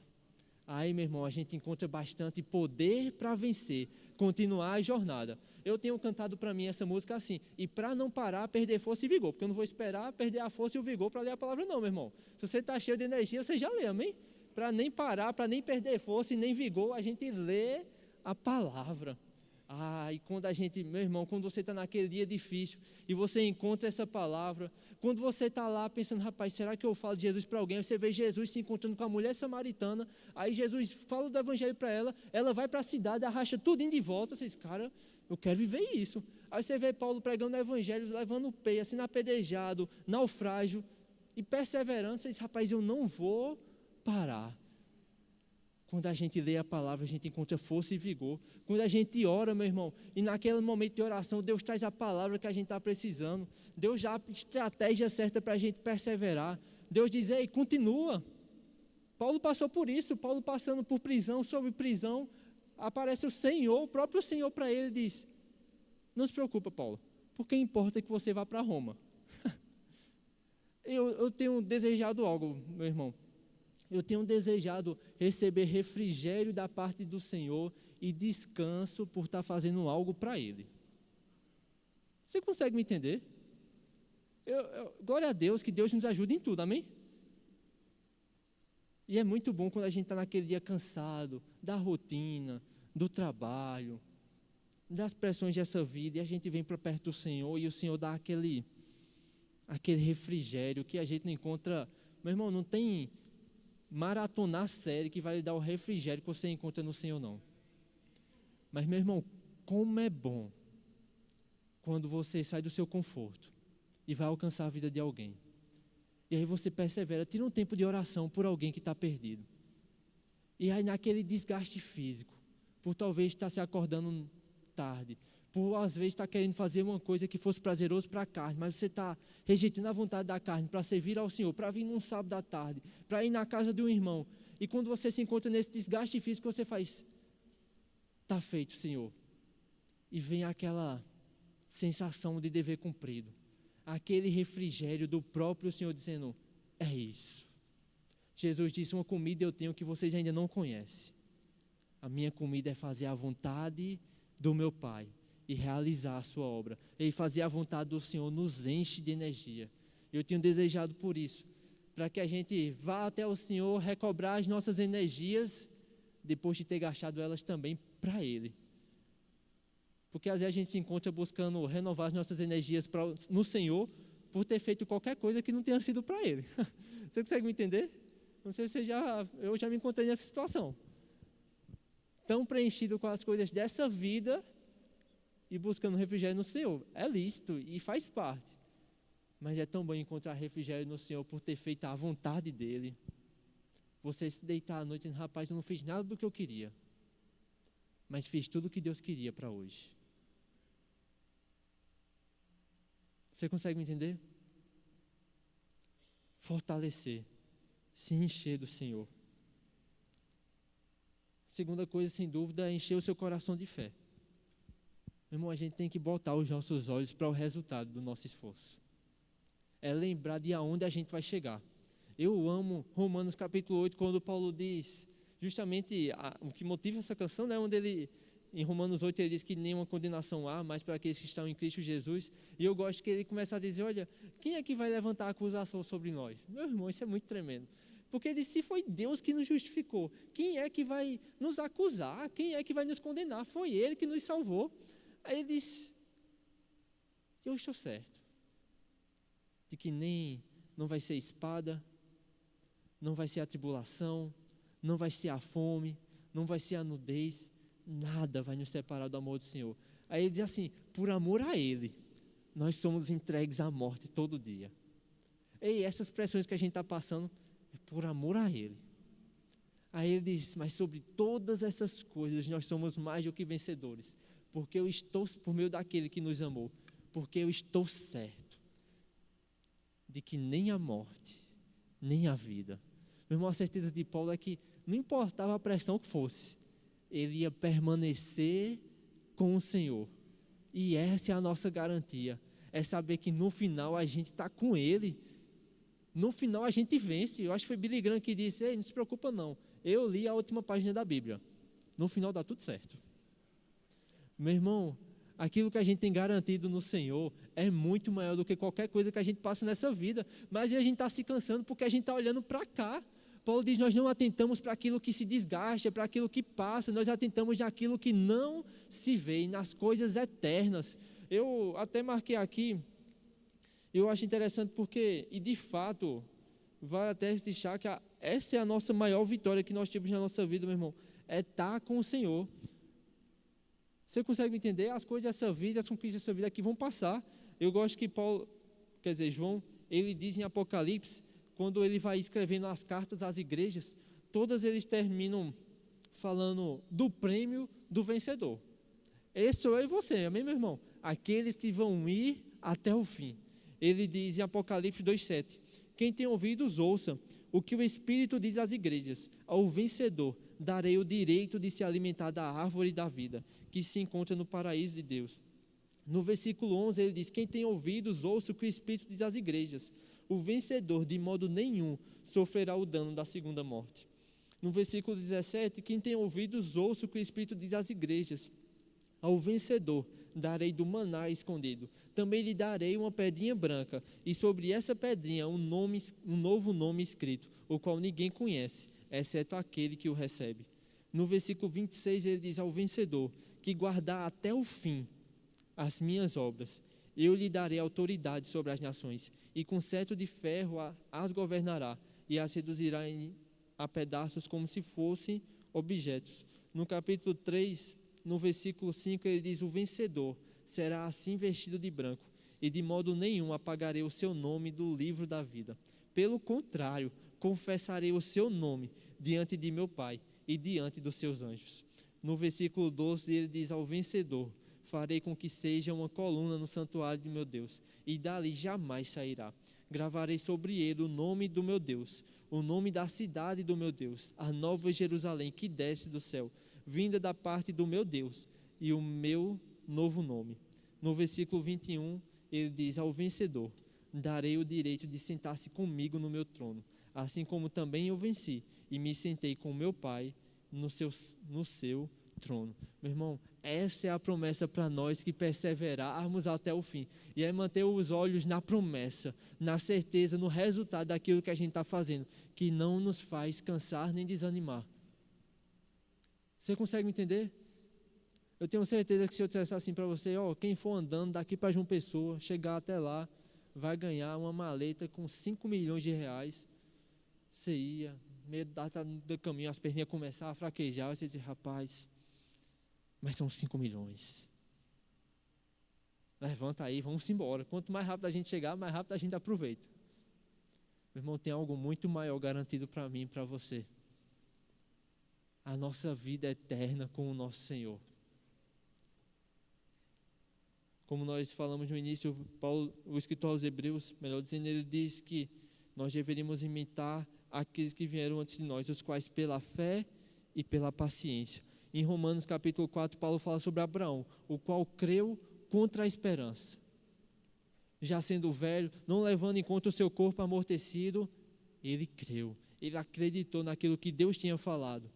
Aí, meu irmão, a gente encontra bastante poder para vencer, continuar a jornada. Eu tenho cantado para mim essa música assim, e para não parar, perder força e vigor, porque eu não vou esperar perder a força e o vigor para ler a palavra não, meu irmão. Se você está cheio de energia, você já lê, amém? Para nem parar, para nem perder força e nem vigor, a gente lê a palavra. E quando a gente, meu irmão, quando você está naquele dia difícil e você encontra essa palavra, quando você está lá pensando, rapaz, será que eu falo de Jesus para alguém? Aí você vê Jesus se encontrando com a mulher samaritana, aí Jesus fala do evangelho para ela vai para a cidade, arrasta tudinho de volta, você diz, cara, eu quero viver isso. Aí você vê Paulo pregando o evangelho, levando o peio, assim, apedrejado, naufrágio, e perseverando, você diz, rapaz, eu não vou parar. Quando a gente lê a palavra, a gente encontra força e vigor. Quando a gente ora, meu irmão, e naquele momento de oração, Deus traz a palavra que a gente está precisando. Deus dá a estratégia certa para a gente perseverar. Deus diz, ei, continua. Paulo passou por isso, Paulo passando por prisão, sobre prisão, aparece o Senhor, o próprio Senhor para ele diz, não se preocupa, Paulo, porque importa que você vá para Roma. Eu tenho desejado algo, meu irmão. Eu tenho desejado receber refrigério da parte do Senhor e descanso por estar fazendo algo para Ele. Você consegue me entender? Glória a Deus, que Deus nos ajude em tudo, amém? E é muito bom quando a gente está naquele dia cansado, da rotina, do trabalho, das pressões dessa vida, e a gente vem para perto do Senhor, e o Senhor dá aquele refrigério que a gente não encontra. Meu irmão, não tem maratonar série que vai lhe dar o refrigério que você encontra no Senhor, não. Mas, meu irmão, como é bom quando você sai do seu conforto e vai alcançar a vida de alguém. E aí você persevera, tira um tempo de oração por alguém que está perdido. E aí naquele desgaste físico, por talvez estar se acordando tarde, por às vezes estar querendo fazer uma coisa que fosse prazeroso para a carne, mas você está rejeitando a vontade da carne para servir ao Senhor, para vir num sábado à tarde, para ir na casa de um irmão. E quando você se encontra nesse desgaste físico, você faz, está feito, Senhor. E vem aquela sensação de dever cumprido, aquele refrigério do próprio Senhor dizendo, é isso. Jesus disse, uma comida eu tenho que vocês ainda não conhecem. A minha comida é fazer a vontade do meu Pai e realizar a sua obra. E fazer a vontade do Senhor nos enche de energia. Eu tenho desejado por isso, para que a gente vá até o Senhor recobrar as nossas energias, depois de ter gastado elas também para Ele. Porque às vezes a gente se encontra buscando renovar as nossas energias no Senhor, por ter feito qualquer coisa que não tenha sido para Ele. Você consegue me entender? Não sei se eu já me encontrei nessa situação. Tão preenchido com as coisas dessa vida e buscando refrigério no Senhor. É lícito e faz parte. Mas é tão bom encontrar refrigério no Senhor por ter feito a vontade dEle. Você se deitar à noite dizendo, rapaz, eu não fiz nada do que eu queria, mas fiz tudo o que Deus queria para hoje. Você consegue me entender? Fortalecer, se encher do Senhor. Segunda coisa, sem dúvida, é encher o seu coração de fé. Meu irmão, a gente tem que botar os nossos olhos para o resultado do nosso esforço. É lembrar de aonde a gente vai chegar. Eu amo Romanos capítulo 8, quando Paulo diz, justamente o que motiva essa canção, né, onde ele, em Romanos 8, ele diz que nenhuma condenação há, mas para aqueles que estão em Cristo Jesus. E eu gosto que ele começa a dizer, olha, quem é que vai levantar a acusação sobre nós? Meu irmão, isso é muito tremendo. Porque ele disse, se foi Deus que nos justificou, quem é que vai nos acusar? Quem é que vai nos condenar? Foi Ele que nos salvou. Aí ele diz, eu estou certo, de que nem não vai ser espada, não vai ser a tribulação, não vai ser a fome, não vai ser a nudez, nada vai nos separar do amor do Senhor. Aí ele diz assim, por amor a Ele, nós somos entregues à morte todo dia. E essas pressões que a gente está passando, é por amor a Ele. Aí ele diz, mas sobre todas essas coisas nós somos mais do que vencedores, porque eu estou, por meio daquele que nos amou, porque eu estou certo de que nem a morte, nem a vida. Meu irmão, a certeza de Paulo é que não importava a pressão que fosse, ele ia permanecer com o Senhor. E essa é a nossa garantia. é saber que no final a gente está com Ele. No final a gente vence. Eu acho que foi Billy Graham que disse: ei, não se preocupa não, eu li a última página da Bíblia, no final dá tudo certo. Meu irmão, aquilo que a gente tem garantido no Senhor é muito maior do que qualquer coisa que a gente passa nessa vida. Mas a gente está se cansando porque a gente está olhando para cá. Paulo diz: nós não atentamos para aquilo que se desgasta, para aquilo que passa, nós atentamos naquilo que não se vê, nas coisas eternas. Eu até marquei aqui, eu acho interessante porque, e de fato, vai até deixar que essa é a nossa maior vitória que nós temos na nossa vida, meu irmão, é estar com o Senhor. Você consegue me entender? As coisas dessa vida, as conquistas dessa vida aqui vão passar. Eu gosto que João, ele diz em Apocalipse, quando ele vai escrevendo as cartas às igrejas, todas eles terminam falando do prêmio do vencedor. Esse sou eu e você, amém, meu irmão? Aqueles que vão ir até o fim. Ele diz em Apocalipse 2,7: quem tem ouvidos, ouça o que o Espírito diz às igrejas. Ao vencedor darei o direito de se alimentar da árvore da vida, que se encontra no paraíso de Deus. No versículo 11 ele diz: quem tem ouvidos, ouça o que o Espírito diz às igrejas. O vencedor de modo nenhum sofrerá o dano da segunda morte. No versículo 17, quem tem ouvidos, ouça o que o Espírito diz às igrejas. Ao vencedor darei do maná escondido. Também lhe darei uma pedrinha branca, e sobre essa pedrinha um novo nome escrito, o qual ninguém conhece, exceto aquele que o recebe. No versículo 26 ele diz: ao vencedor que guardar até o fim as minhas obras, eu lhe darei autoridade sobre as nações, e com cetro de ferro as governará, e as reduzirá a pedaços como se fossem objetos. No capítulo 3, no versículo 5, ele diz: o vencedor será assim vestido de branco, e de modo nenhum apagarei o seu nome do livro da vida. Pelo contrário, confessarei o seu nome diante de meu Pai e diante dos seus anjos. No versículo 12, ele diz: ao vencedor farei com que seja uma coluna no santuário de meu Deus, e dali jamais sairá. Gravarei sobre ele o nome do meu Deus, o nome da cidade do meu Deus, a nova Jerusalém que desce do céu, vinda da parte do meu Deus, e o meu novo nome. No versículo 21, ele diz: ao vencedor darei o direito de sentar-se comigo no meu trono, assim como também eu venci e me sentei com meu Pai no seu trono. Meu irmão, essa é a promessa para nós que perseverarmos até o fim. E é manter os olhos na promessa, na certeza, no resultado daquilo que a gente está fazendo, que não nos faz cansar nem desanimar. Você consegue me entender? Eu tenho certeza que se eu dissesse assim para você: quem for andando daqui para João Pessoa, chegar até lá, vai ganhar uma maleta com 5 milhões de reais. Você ia, meio do caminho, as perninhas começavam a fraquejar, você dizia: rapaz, mas são 5 milhões. Levanta aí, vamos embora. Quanto mais rápido a gente chegar, mais rápido a gente aproveita. Meu irmão, tem algo muito maior garantido para mim e para você. A nossa vida eterna com o nosso Senhor. Como nós falamos no início, Paulo, o escritor aos Hebreus, melhor dizendo, ele diz que nós deveríamos imitar aqueles que vieram antes de nós, os quais pela fé e pela paciência. Em Romanos capítulo 4, Paulo fala sobre Abraão, o qual creu contra a esperança. Já sendo velho, não levando em conta o seu corpo amortecido, ele creu, ele acreditou naquilo que Deus tinha falado.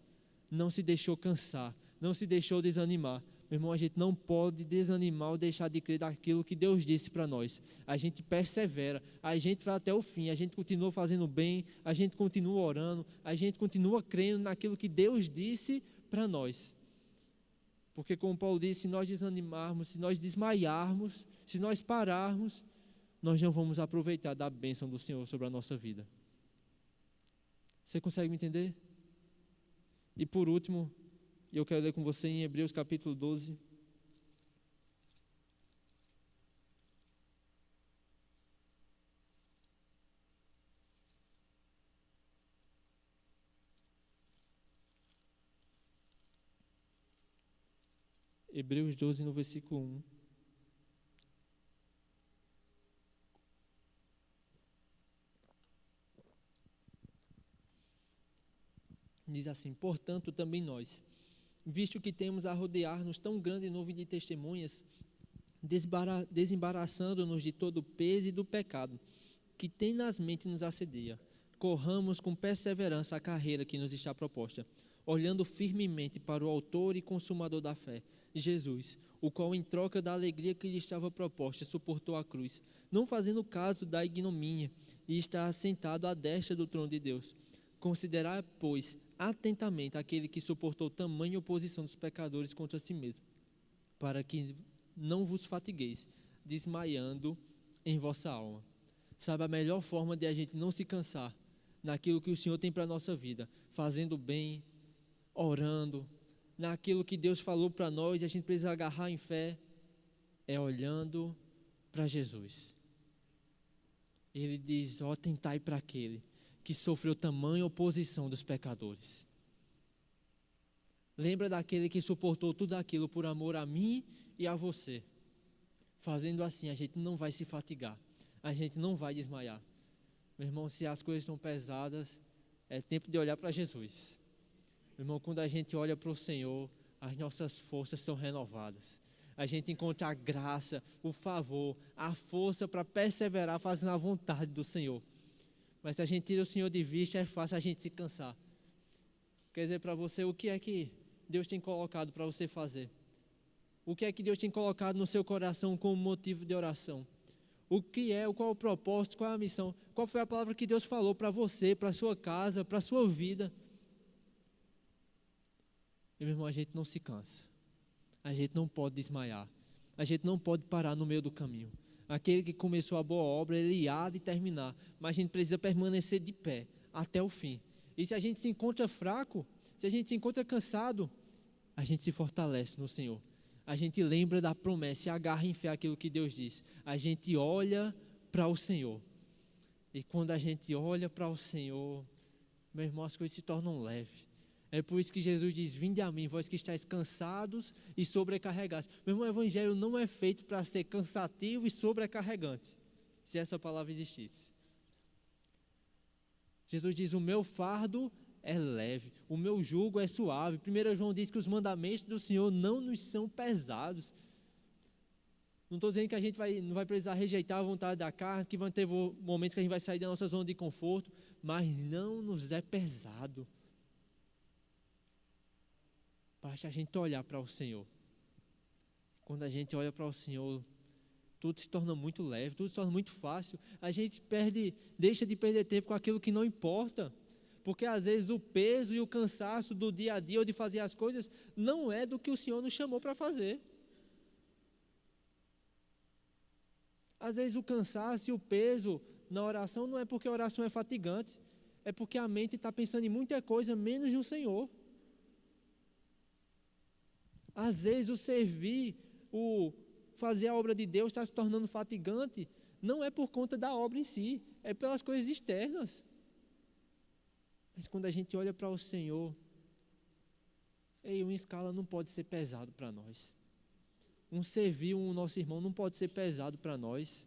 Não se deixou cansar, não se deixou desanimar. Meu irmão, a gente não pode desanimar ou deixar de crer daquilo que Deus disse para nós. A gente persevera, a gente vai até o fim, a gente continua fazendo bem, a gente continua orando, a gente continua crendo naquilo que Deus disse para nós. Porque como Paulo disse, se nós desanimarmos, se nós desmaiarmos, se nós pararmos, nós não vamos aproveitar da bênção do Senhor sobre a nossa vida. Você consegue me entender? E por último, eu quero ler com você em Hebreus capítulo 12. Hebreus 12, no versículo 1. Diz assim: portanto, também nós, visto que temos a rodear-nos tão grande nuvem de testemunhas, desembaraçando-nos de todo o peso e do pecado que tenazmente nos assedia. Corramos com perseverança a carreira que nos está proposta, olhando firmemente para o autor e consumador da fé, Jesus, o qual, em troca da alegria que lhe estava proposta, suportou a cruz, não fazendo caso da ignomínia, e está assentado à destra do trono de Deus. Considerai, pois, atentamente aquele que suportou tamanha oposição dos pecadores contra si mesmo, para que não vos fatigueis, desmaiando em vossa alma. Sabe, a melhor forma de a gente não se cansar naquilo que o Senhor tem para a nossa vida, fazendo bem, orando, naquilo que Deus falou para nós e a gente precisa agarrar em fé, é olhando para Jesus. Ele diz: ó, tentai para aquele que sofreu tamanha oposição dos pecadores. Lembra daquele que suportou tudo aquilo por amor a mim e a você. Fazendo assim, a gente não vai se fatigar, a gente não vai desmaiar. Meu irmão, se as coisas estão pesadas, é tempo de olhar para Jesus. Meu irmão, quando a gente olha para o Senhor, as nossas forças são renovadas. A gente encontra a graça, o favor, a força para perseverar fazendo a vontade do Senhor. Mas se a gente tira o Senhor de vista, é fácil a gente se cansar. Quer dizer para você, o que é que Deus tem colocado para você fazer? O que é que Deus tem colocado no seu coração como motivo de oração? O que é, qual é o propósito, qual é a missão? Qual foi a palavra que Deus falou para você, para a sua casa, para a sua vida? E, meu irmão, a gente não se cansa. A gente não pode desmaiar. A gente não pode parar no meio do caminho. Aquele que começou a boa obra, ele há de terminar. Mas a gente precisa permanecer de pé até o fim. E se a gente se encontra fraco, se a gente se encontra cansado, a gente se fortalece no Senhor. A gente lembra da promessa e agarra em fé aquilo que Deus diz. A gente olha para o Senhor. E quando a gente olha para o Senhor, meu irmão, as coisas se tornam leves. É por isso que Jesus diz: vinde a mim, vós que estáis cansados e sobrecarregados. Meu irmão, o evangelho não é feito para ser cansativo e sobrecarregante, se essa palavra existisse. Jesus diz: o meu fardo é leve, o meu jugo é suave. 1 João diz que os mandamentos do Senhor não nos são pesados. Não estou dizendo que a gente não vai precisar rejeitar a vontade da carne, que vão ter momentos que a gente vai sair da nossa zona de conforto, mas não nos é pesado. Basta a gente olhar para o Senhor. Quando a gente olha para o Senhor, tudo se torna muito leve, tudo se torna muito fácil. A gente deixa de perder tempo com aquilo que não importa. Porque às vezes o peso e o cansaço do dia a dia ou de fazer as coisas não é do que o Senhor nos chamou para fazer. Às vezes o cansaço e o peso na oração não é porque a oração é fatigante, é porque a mente está pensando em muita coisa menos no Senhor. Às vezes o servir, o fazer a obra de Deus está se tornando fatigante, não é por conta da obra em si, é pelas coisas externas. Mas quando a gente olha para o Senhor, uma escala não pode ser pesado para nós. Um servir o nosso irmão não pode ser pesado para nós.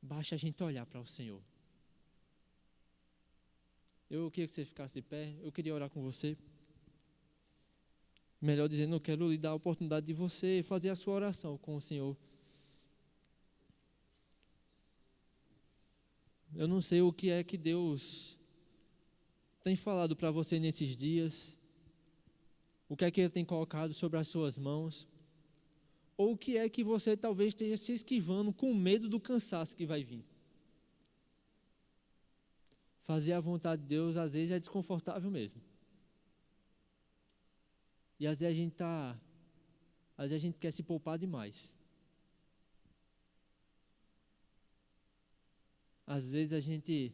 Basta a gente olhar para o Senhor. Eu queria que você ficasse de pé, eu queria orar com você. Melhor dizendo, eu quero lhe dar a oportunidade de você fazer a sua oração com o Senhor. Eu não sei o que é que Deus tem falado para você nesses dias, o que é que Ele tem colocado sobre as suas mãos, ou o que é que você talvez esteja se esquivando com medo do cansaço que vai vir. Fazer a vontade de Deus às vezes é desconfortável mesmo. E às vezes a gente quer se poupar demais. Às vezes a gente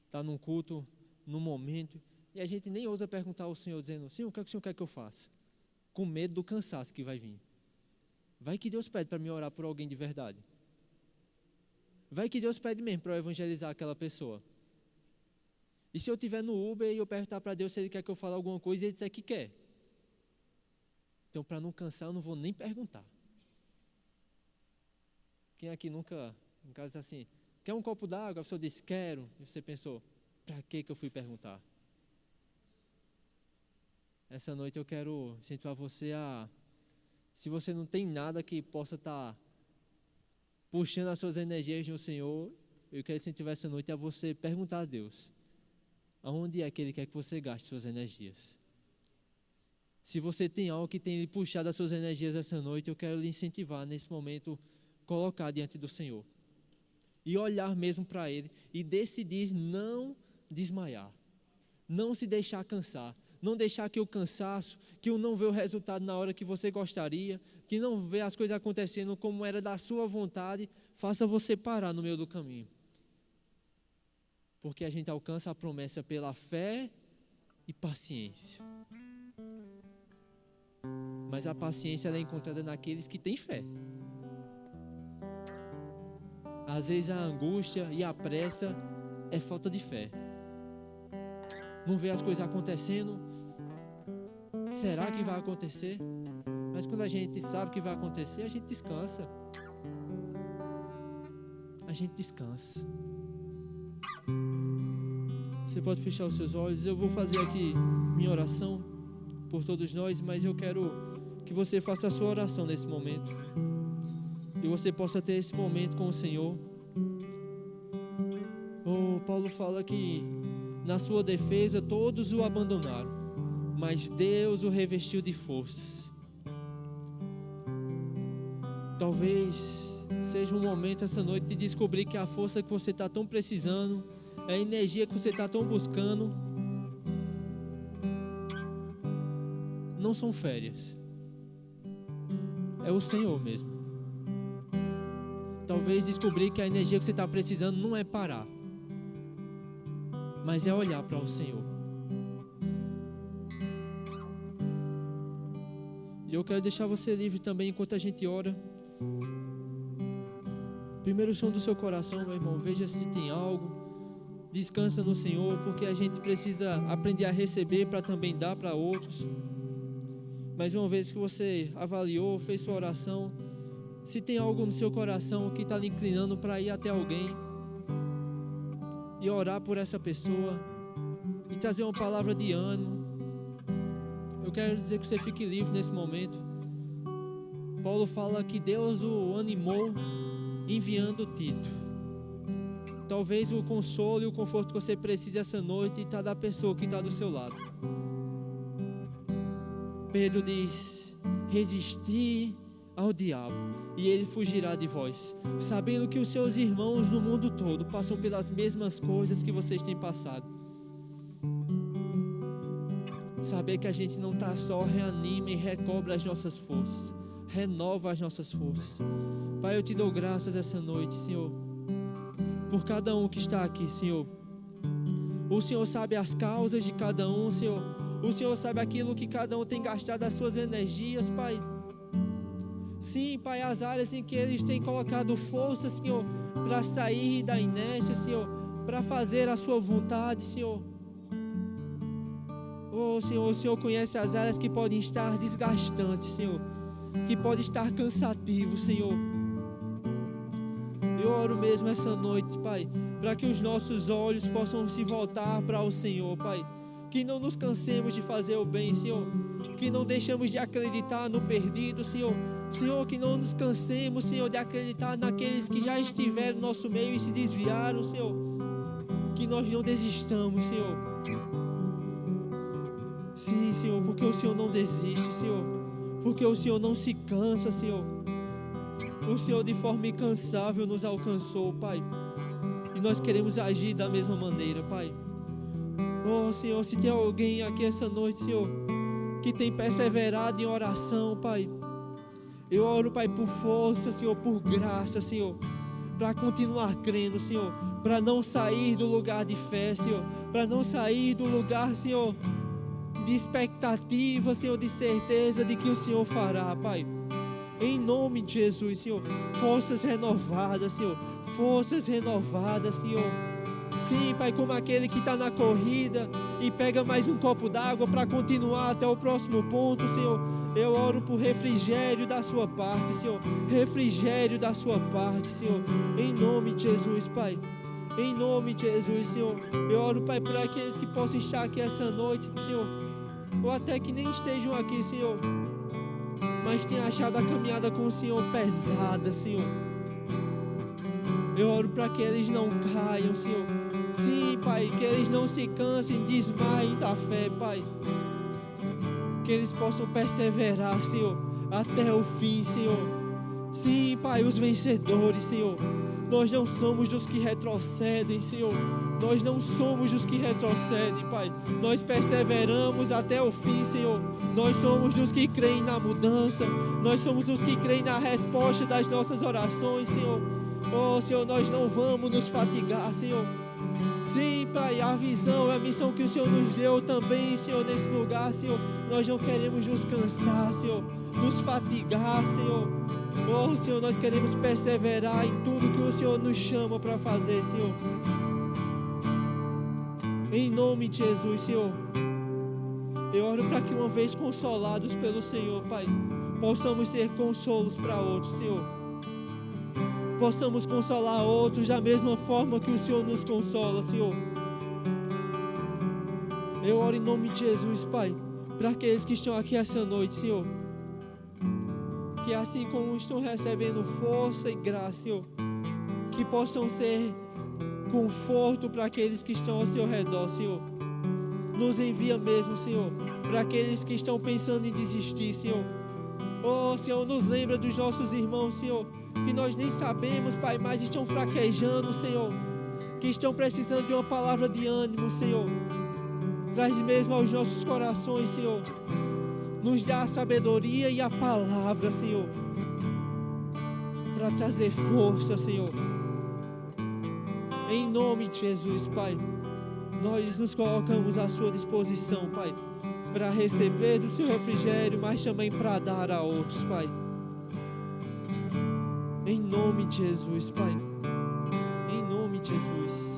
está num culto, num momento, e a gente nem ousa perguntar ao Senhor, dizendo: Senhor, o que é que o Senhor quer que eu faça? Com medo do cansaço que vai vir. Vai que Deus pede para mim orar por alguém de verdade. Vai que Deus pede mesmo para eu evangelizar aquela pessoa. E se eu estiver no Uber e eu perguntar para Deus se Ele quer que eu fale alguma coisa e Ele disser que quer? Então, para não cansar, eu não vou nem perguntar. Quem aqui nunca, em casa assim, quer um copo d'água? A pessoa diz: quero. E você pensou: para que eu fui perguntar? Essa noite eu quero incentivar você a Se você não tem nada que possa estar puxando as suas energias no Senhor, eu quero incentivar essa noite a você perguntar a Deus, aonde é que Ele quer que você gaste suas energias? Se você tem algo que tem lhe puxado as suas energias essa noite, eu quero lhe incentivar nesse momento, colocar diante do Senhor. E olhar mesmo para Ele e decidir não desmaiar. Não se deixar cansar. Não deixar que o cansaço, que o não ver o resultado na hora que você gostaria, que não ver as coisas acontecendo como era da sua vontade, faça você parar no meio do caminho. Porque a gente alcança a promessa pela fé e paciência. Mas a paciência ela é encontrada naqueles que têm fé. Às vezes a angústia e a pressa é falta de fé. Não vê as coisas acontecendo. Será que vai acontecer? Mas quando a gente sabe que vai acontecer, a gente descansa. A gente descansa. Você pode fechar os seus olhos. Eu vou fazer aqui minha oração por todos nós, mas eu quero que você faça a sua oração nesse momento. E você possa ter esse momento com o Senhor. Paulo fala que na sua defesa todos o abandonaram, mas Deus o revestiu de forças. Talvez seja um momento essa noite de descobrir que a força que você está tão precisando, a energia que você está tão buscando, não são férias. É o Senhor mesmo. Talvez descobrir que a energia que você está precisando não é parar, mas é olhar para o Senhor. E eu quero deixar você livre também enquanto a gente ora. Primeiro o som do seu coração, meu irmão, veja se tem algo. Descansa no Senhor, porque a gente precisa aprender a receber para também dar para outros. Mas uma vez que você avaliou, fez sua oração, se tem algo no seu coração que está lhe inclinando para ir até alguém e orar por essa pessoa e trazer uma palavra de ânimo, eu quero dizer que você fique livre nesse momento. Paulo fala que Deus o animou enviando Tito. Talvez o consolo e o conforto que você precisa essa noite está da pessoa que está do seu lado. Pedro diz: resistir ao diabo e ele fugirá de vós, sabendo que os seus irmãos no mundo todo passam pelas mesmas coisas que vocês têm passado. Saber que a gente não está só, reanima e recobra as nossas forças, renova as nossas forças. Pai, eu te dou graças essa noite, Senhor, por cada um que está aqui, Senhor. O Senhor sabe as causas de cada um, Senhor. O Senhor sabe aquilo que cada um tem gastado as suas energias, Pai. Sim, Pai, as áreas em que eles têm colocado força, Senhor, para sair da inércia, Senhor, para fazer a sua vontade, Senhor. Oh, Senhor, o Senhor conhece as áreas que podem estar desgastantes, Senhor, que podem estar cansativos, Senhor. Eu oro mesmo essa noite, Pai, para que os nossos olhos possam se voltar para o Senhor, Pai. Que não nos cansemos de fazer o bem, Senhor. Que não deixemos de acreditar no perdido, Senhor. Senhor, que não nos cansemos, Senhor, de acreditar naqueles que já estiveram no nosso meio e se desviaram, Senhor. Que nós não desistamos, Senhor. Sim, Senhor, porque o Senhor não desiste, Senhor. Porque o Senhor não se cansa, Senhor. O Senhor de forma incansável nos alcançou, Pai. E nós queremos agir da mesma maneira, Pai. Oh, Senhor, se tem alguém aqui essa noite, Senhor, que tem perseverado em oração, Pai, eu oro, Pai, por força, Senhor, por graça, Senhor, para continuar crendo, Senhor, para não sair do lugar de fé, Senhor, para não sair do lugar, Senhor, de expectativa, Senhor, de certeza de que o Senhor fará, Pai. Em nome de Jesus, Senhor, forças renovadas, Senhor, forças renovadas, Senhor. Sim, Pai, como aquele que está na corrida e pega mais um copo d'água para continuar até o próximo ponto, Senhor. Eu oro por refrigério da sua parte, Senhor. Refrigério da sua parte, Senhor. Em nome de Jesus, Pai. Em nome de Jesus, Senhor. Eu oro, Pai, por aqueles que possam estar aqui essa noite, Senhor. Ou até que nem estejam aqui, Senhor. mas tem achado a caminhada com o Senhor pesada, Senhor. Eu oro para que eles não caiam, Senhor. Sim, Pai, que eles não se cansem, desmaiem da fé, Pai. Que eles possam perseverar, Senhor, até o fim, Senhor. Sim, Pai, os vencedores, Senhor. Nós não somos dos que retrocedem, Senhor. Nós não somos dos que retrocedem, Pai. Nós perseveramos até o fim, Senhor. Nós somos dos que creem na mudança. Nós somos dos que creem na resposta das nossas orações, Senhor. Oh, Senhor, nós não vamos nos fatigar, Senhor. Sim, Pai, a visão, a missão que o Senhor nos deu também, Senhor, nesse lugar, Senhor. Nós não queremos nos cansar, Senhor, nos fatigar, Senhor. Oh, Senhor, nós queremos perseverar em tudo que o Senhor nos chama para fazer, Senhor. Em nome de Jesus, Senhor. Eu oro para que, uma vez consolados pelo Senhor, Pai, possamos ser consolos para outros, Senhor. Possamos consolar outros da mesma forma que o Senhor nos consola, Senhor. Eu oro em nome de Jesus, Pai, para aqueles que estão aqui essa noite, Senhor. Que assim como estão recebendo força e graça, Senhor, que possam ser conforto para aqueles que estão ao seu redor, Senhor. Nos envia mesmo, Senhor, para aqueles que estão pensando em desistir, Senhor. Oh, Senhor, nos lembra dos nossos irmãos, Senhor, que nós nem sabemos, Pai, mas estão fraquejando, Senhor, que estão precisando de uma palavra de ânimo, Senhor. Traz mesmo aos nossos corações, Senhor. Nos dá a sabedoria e a palavra, Senhor, para trazer força, Senhor. Em nome de Jesus, Pai, nós nos colocamos à sua disposição, Pai, para receber do seu refrigério, mas também para dar a outros, Pai. Em nome de Jesus, Pai. Em nome de Jesus.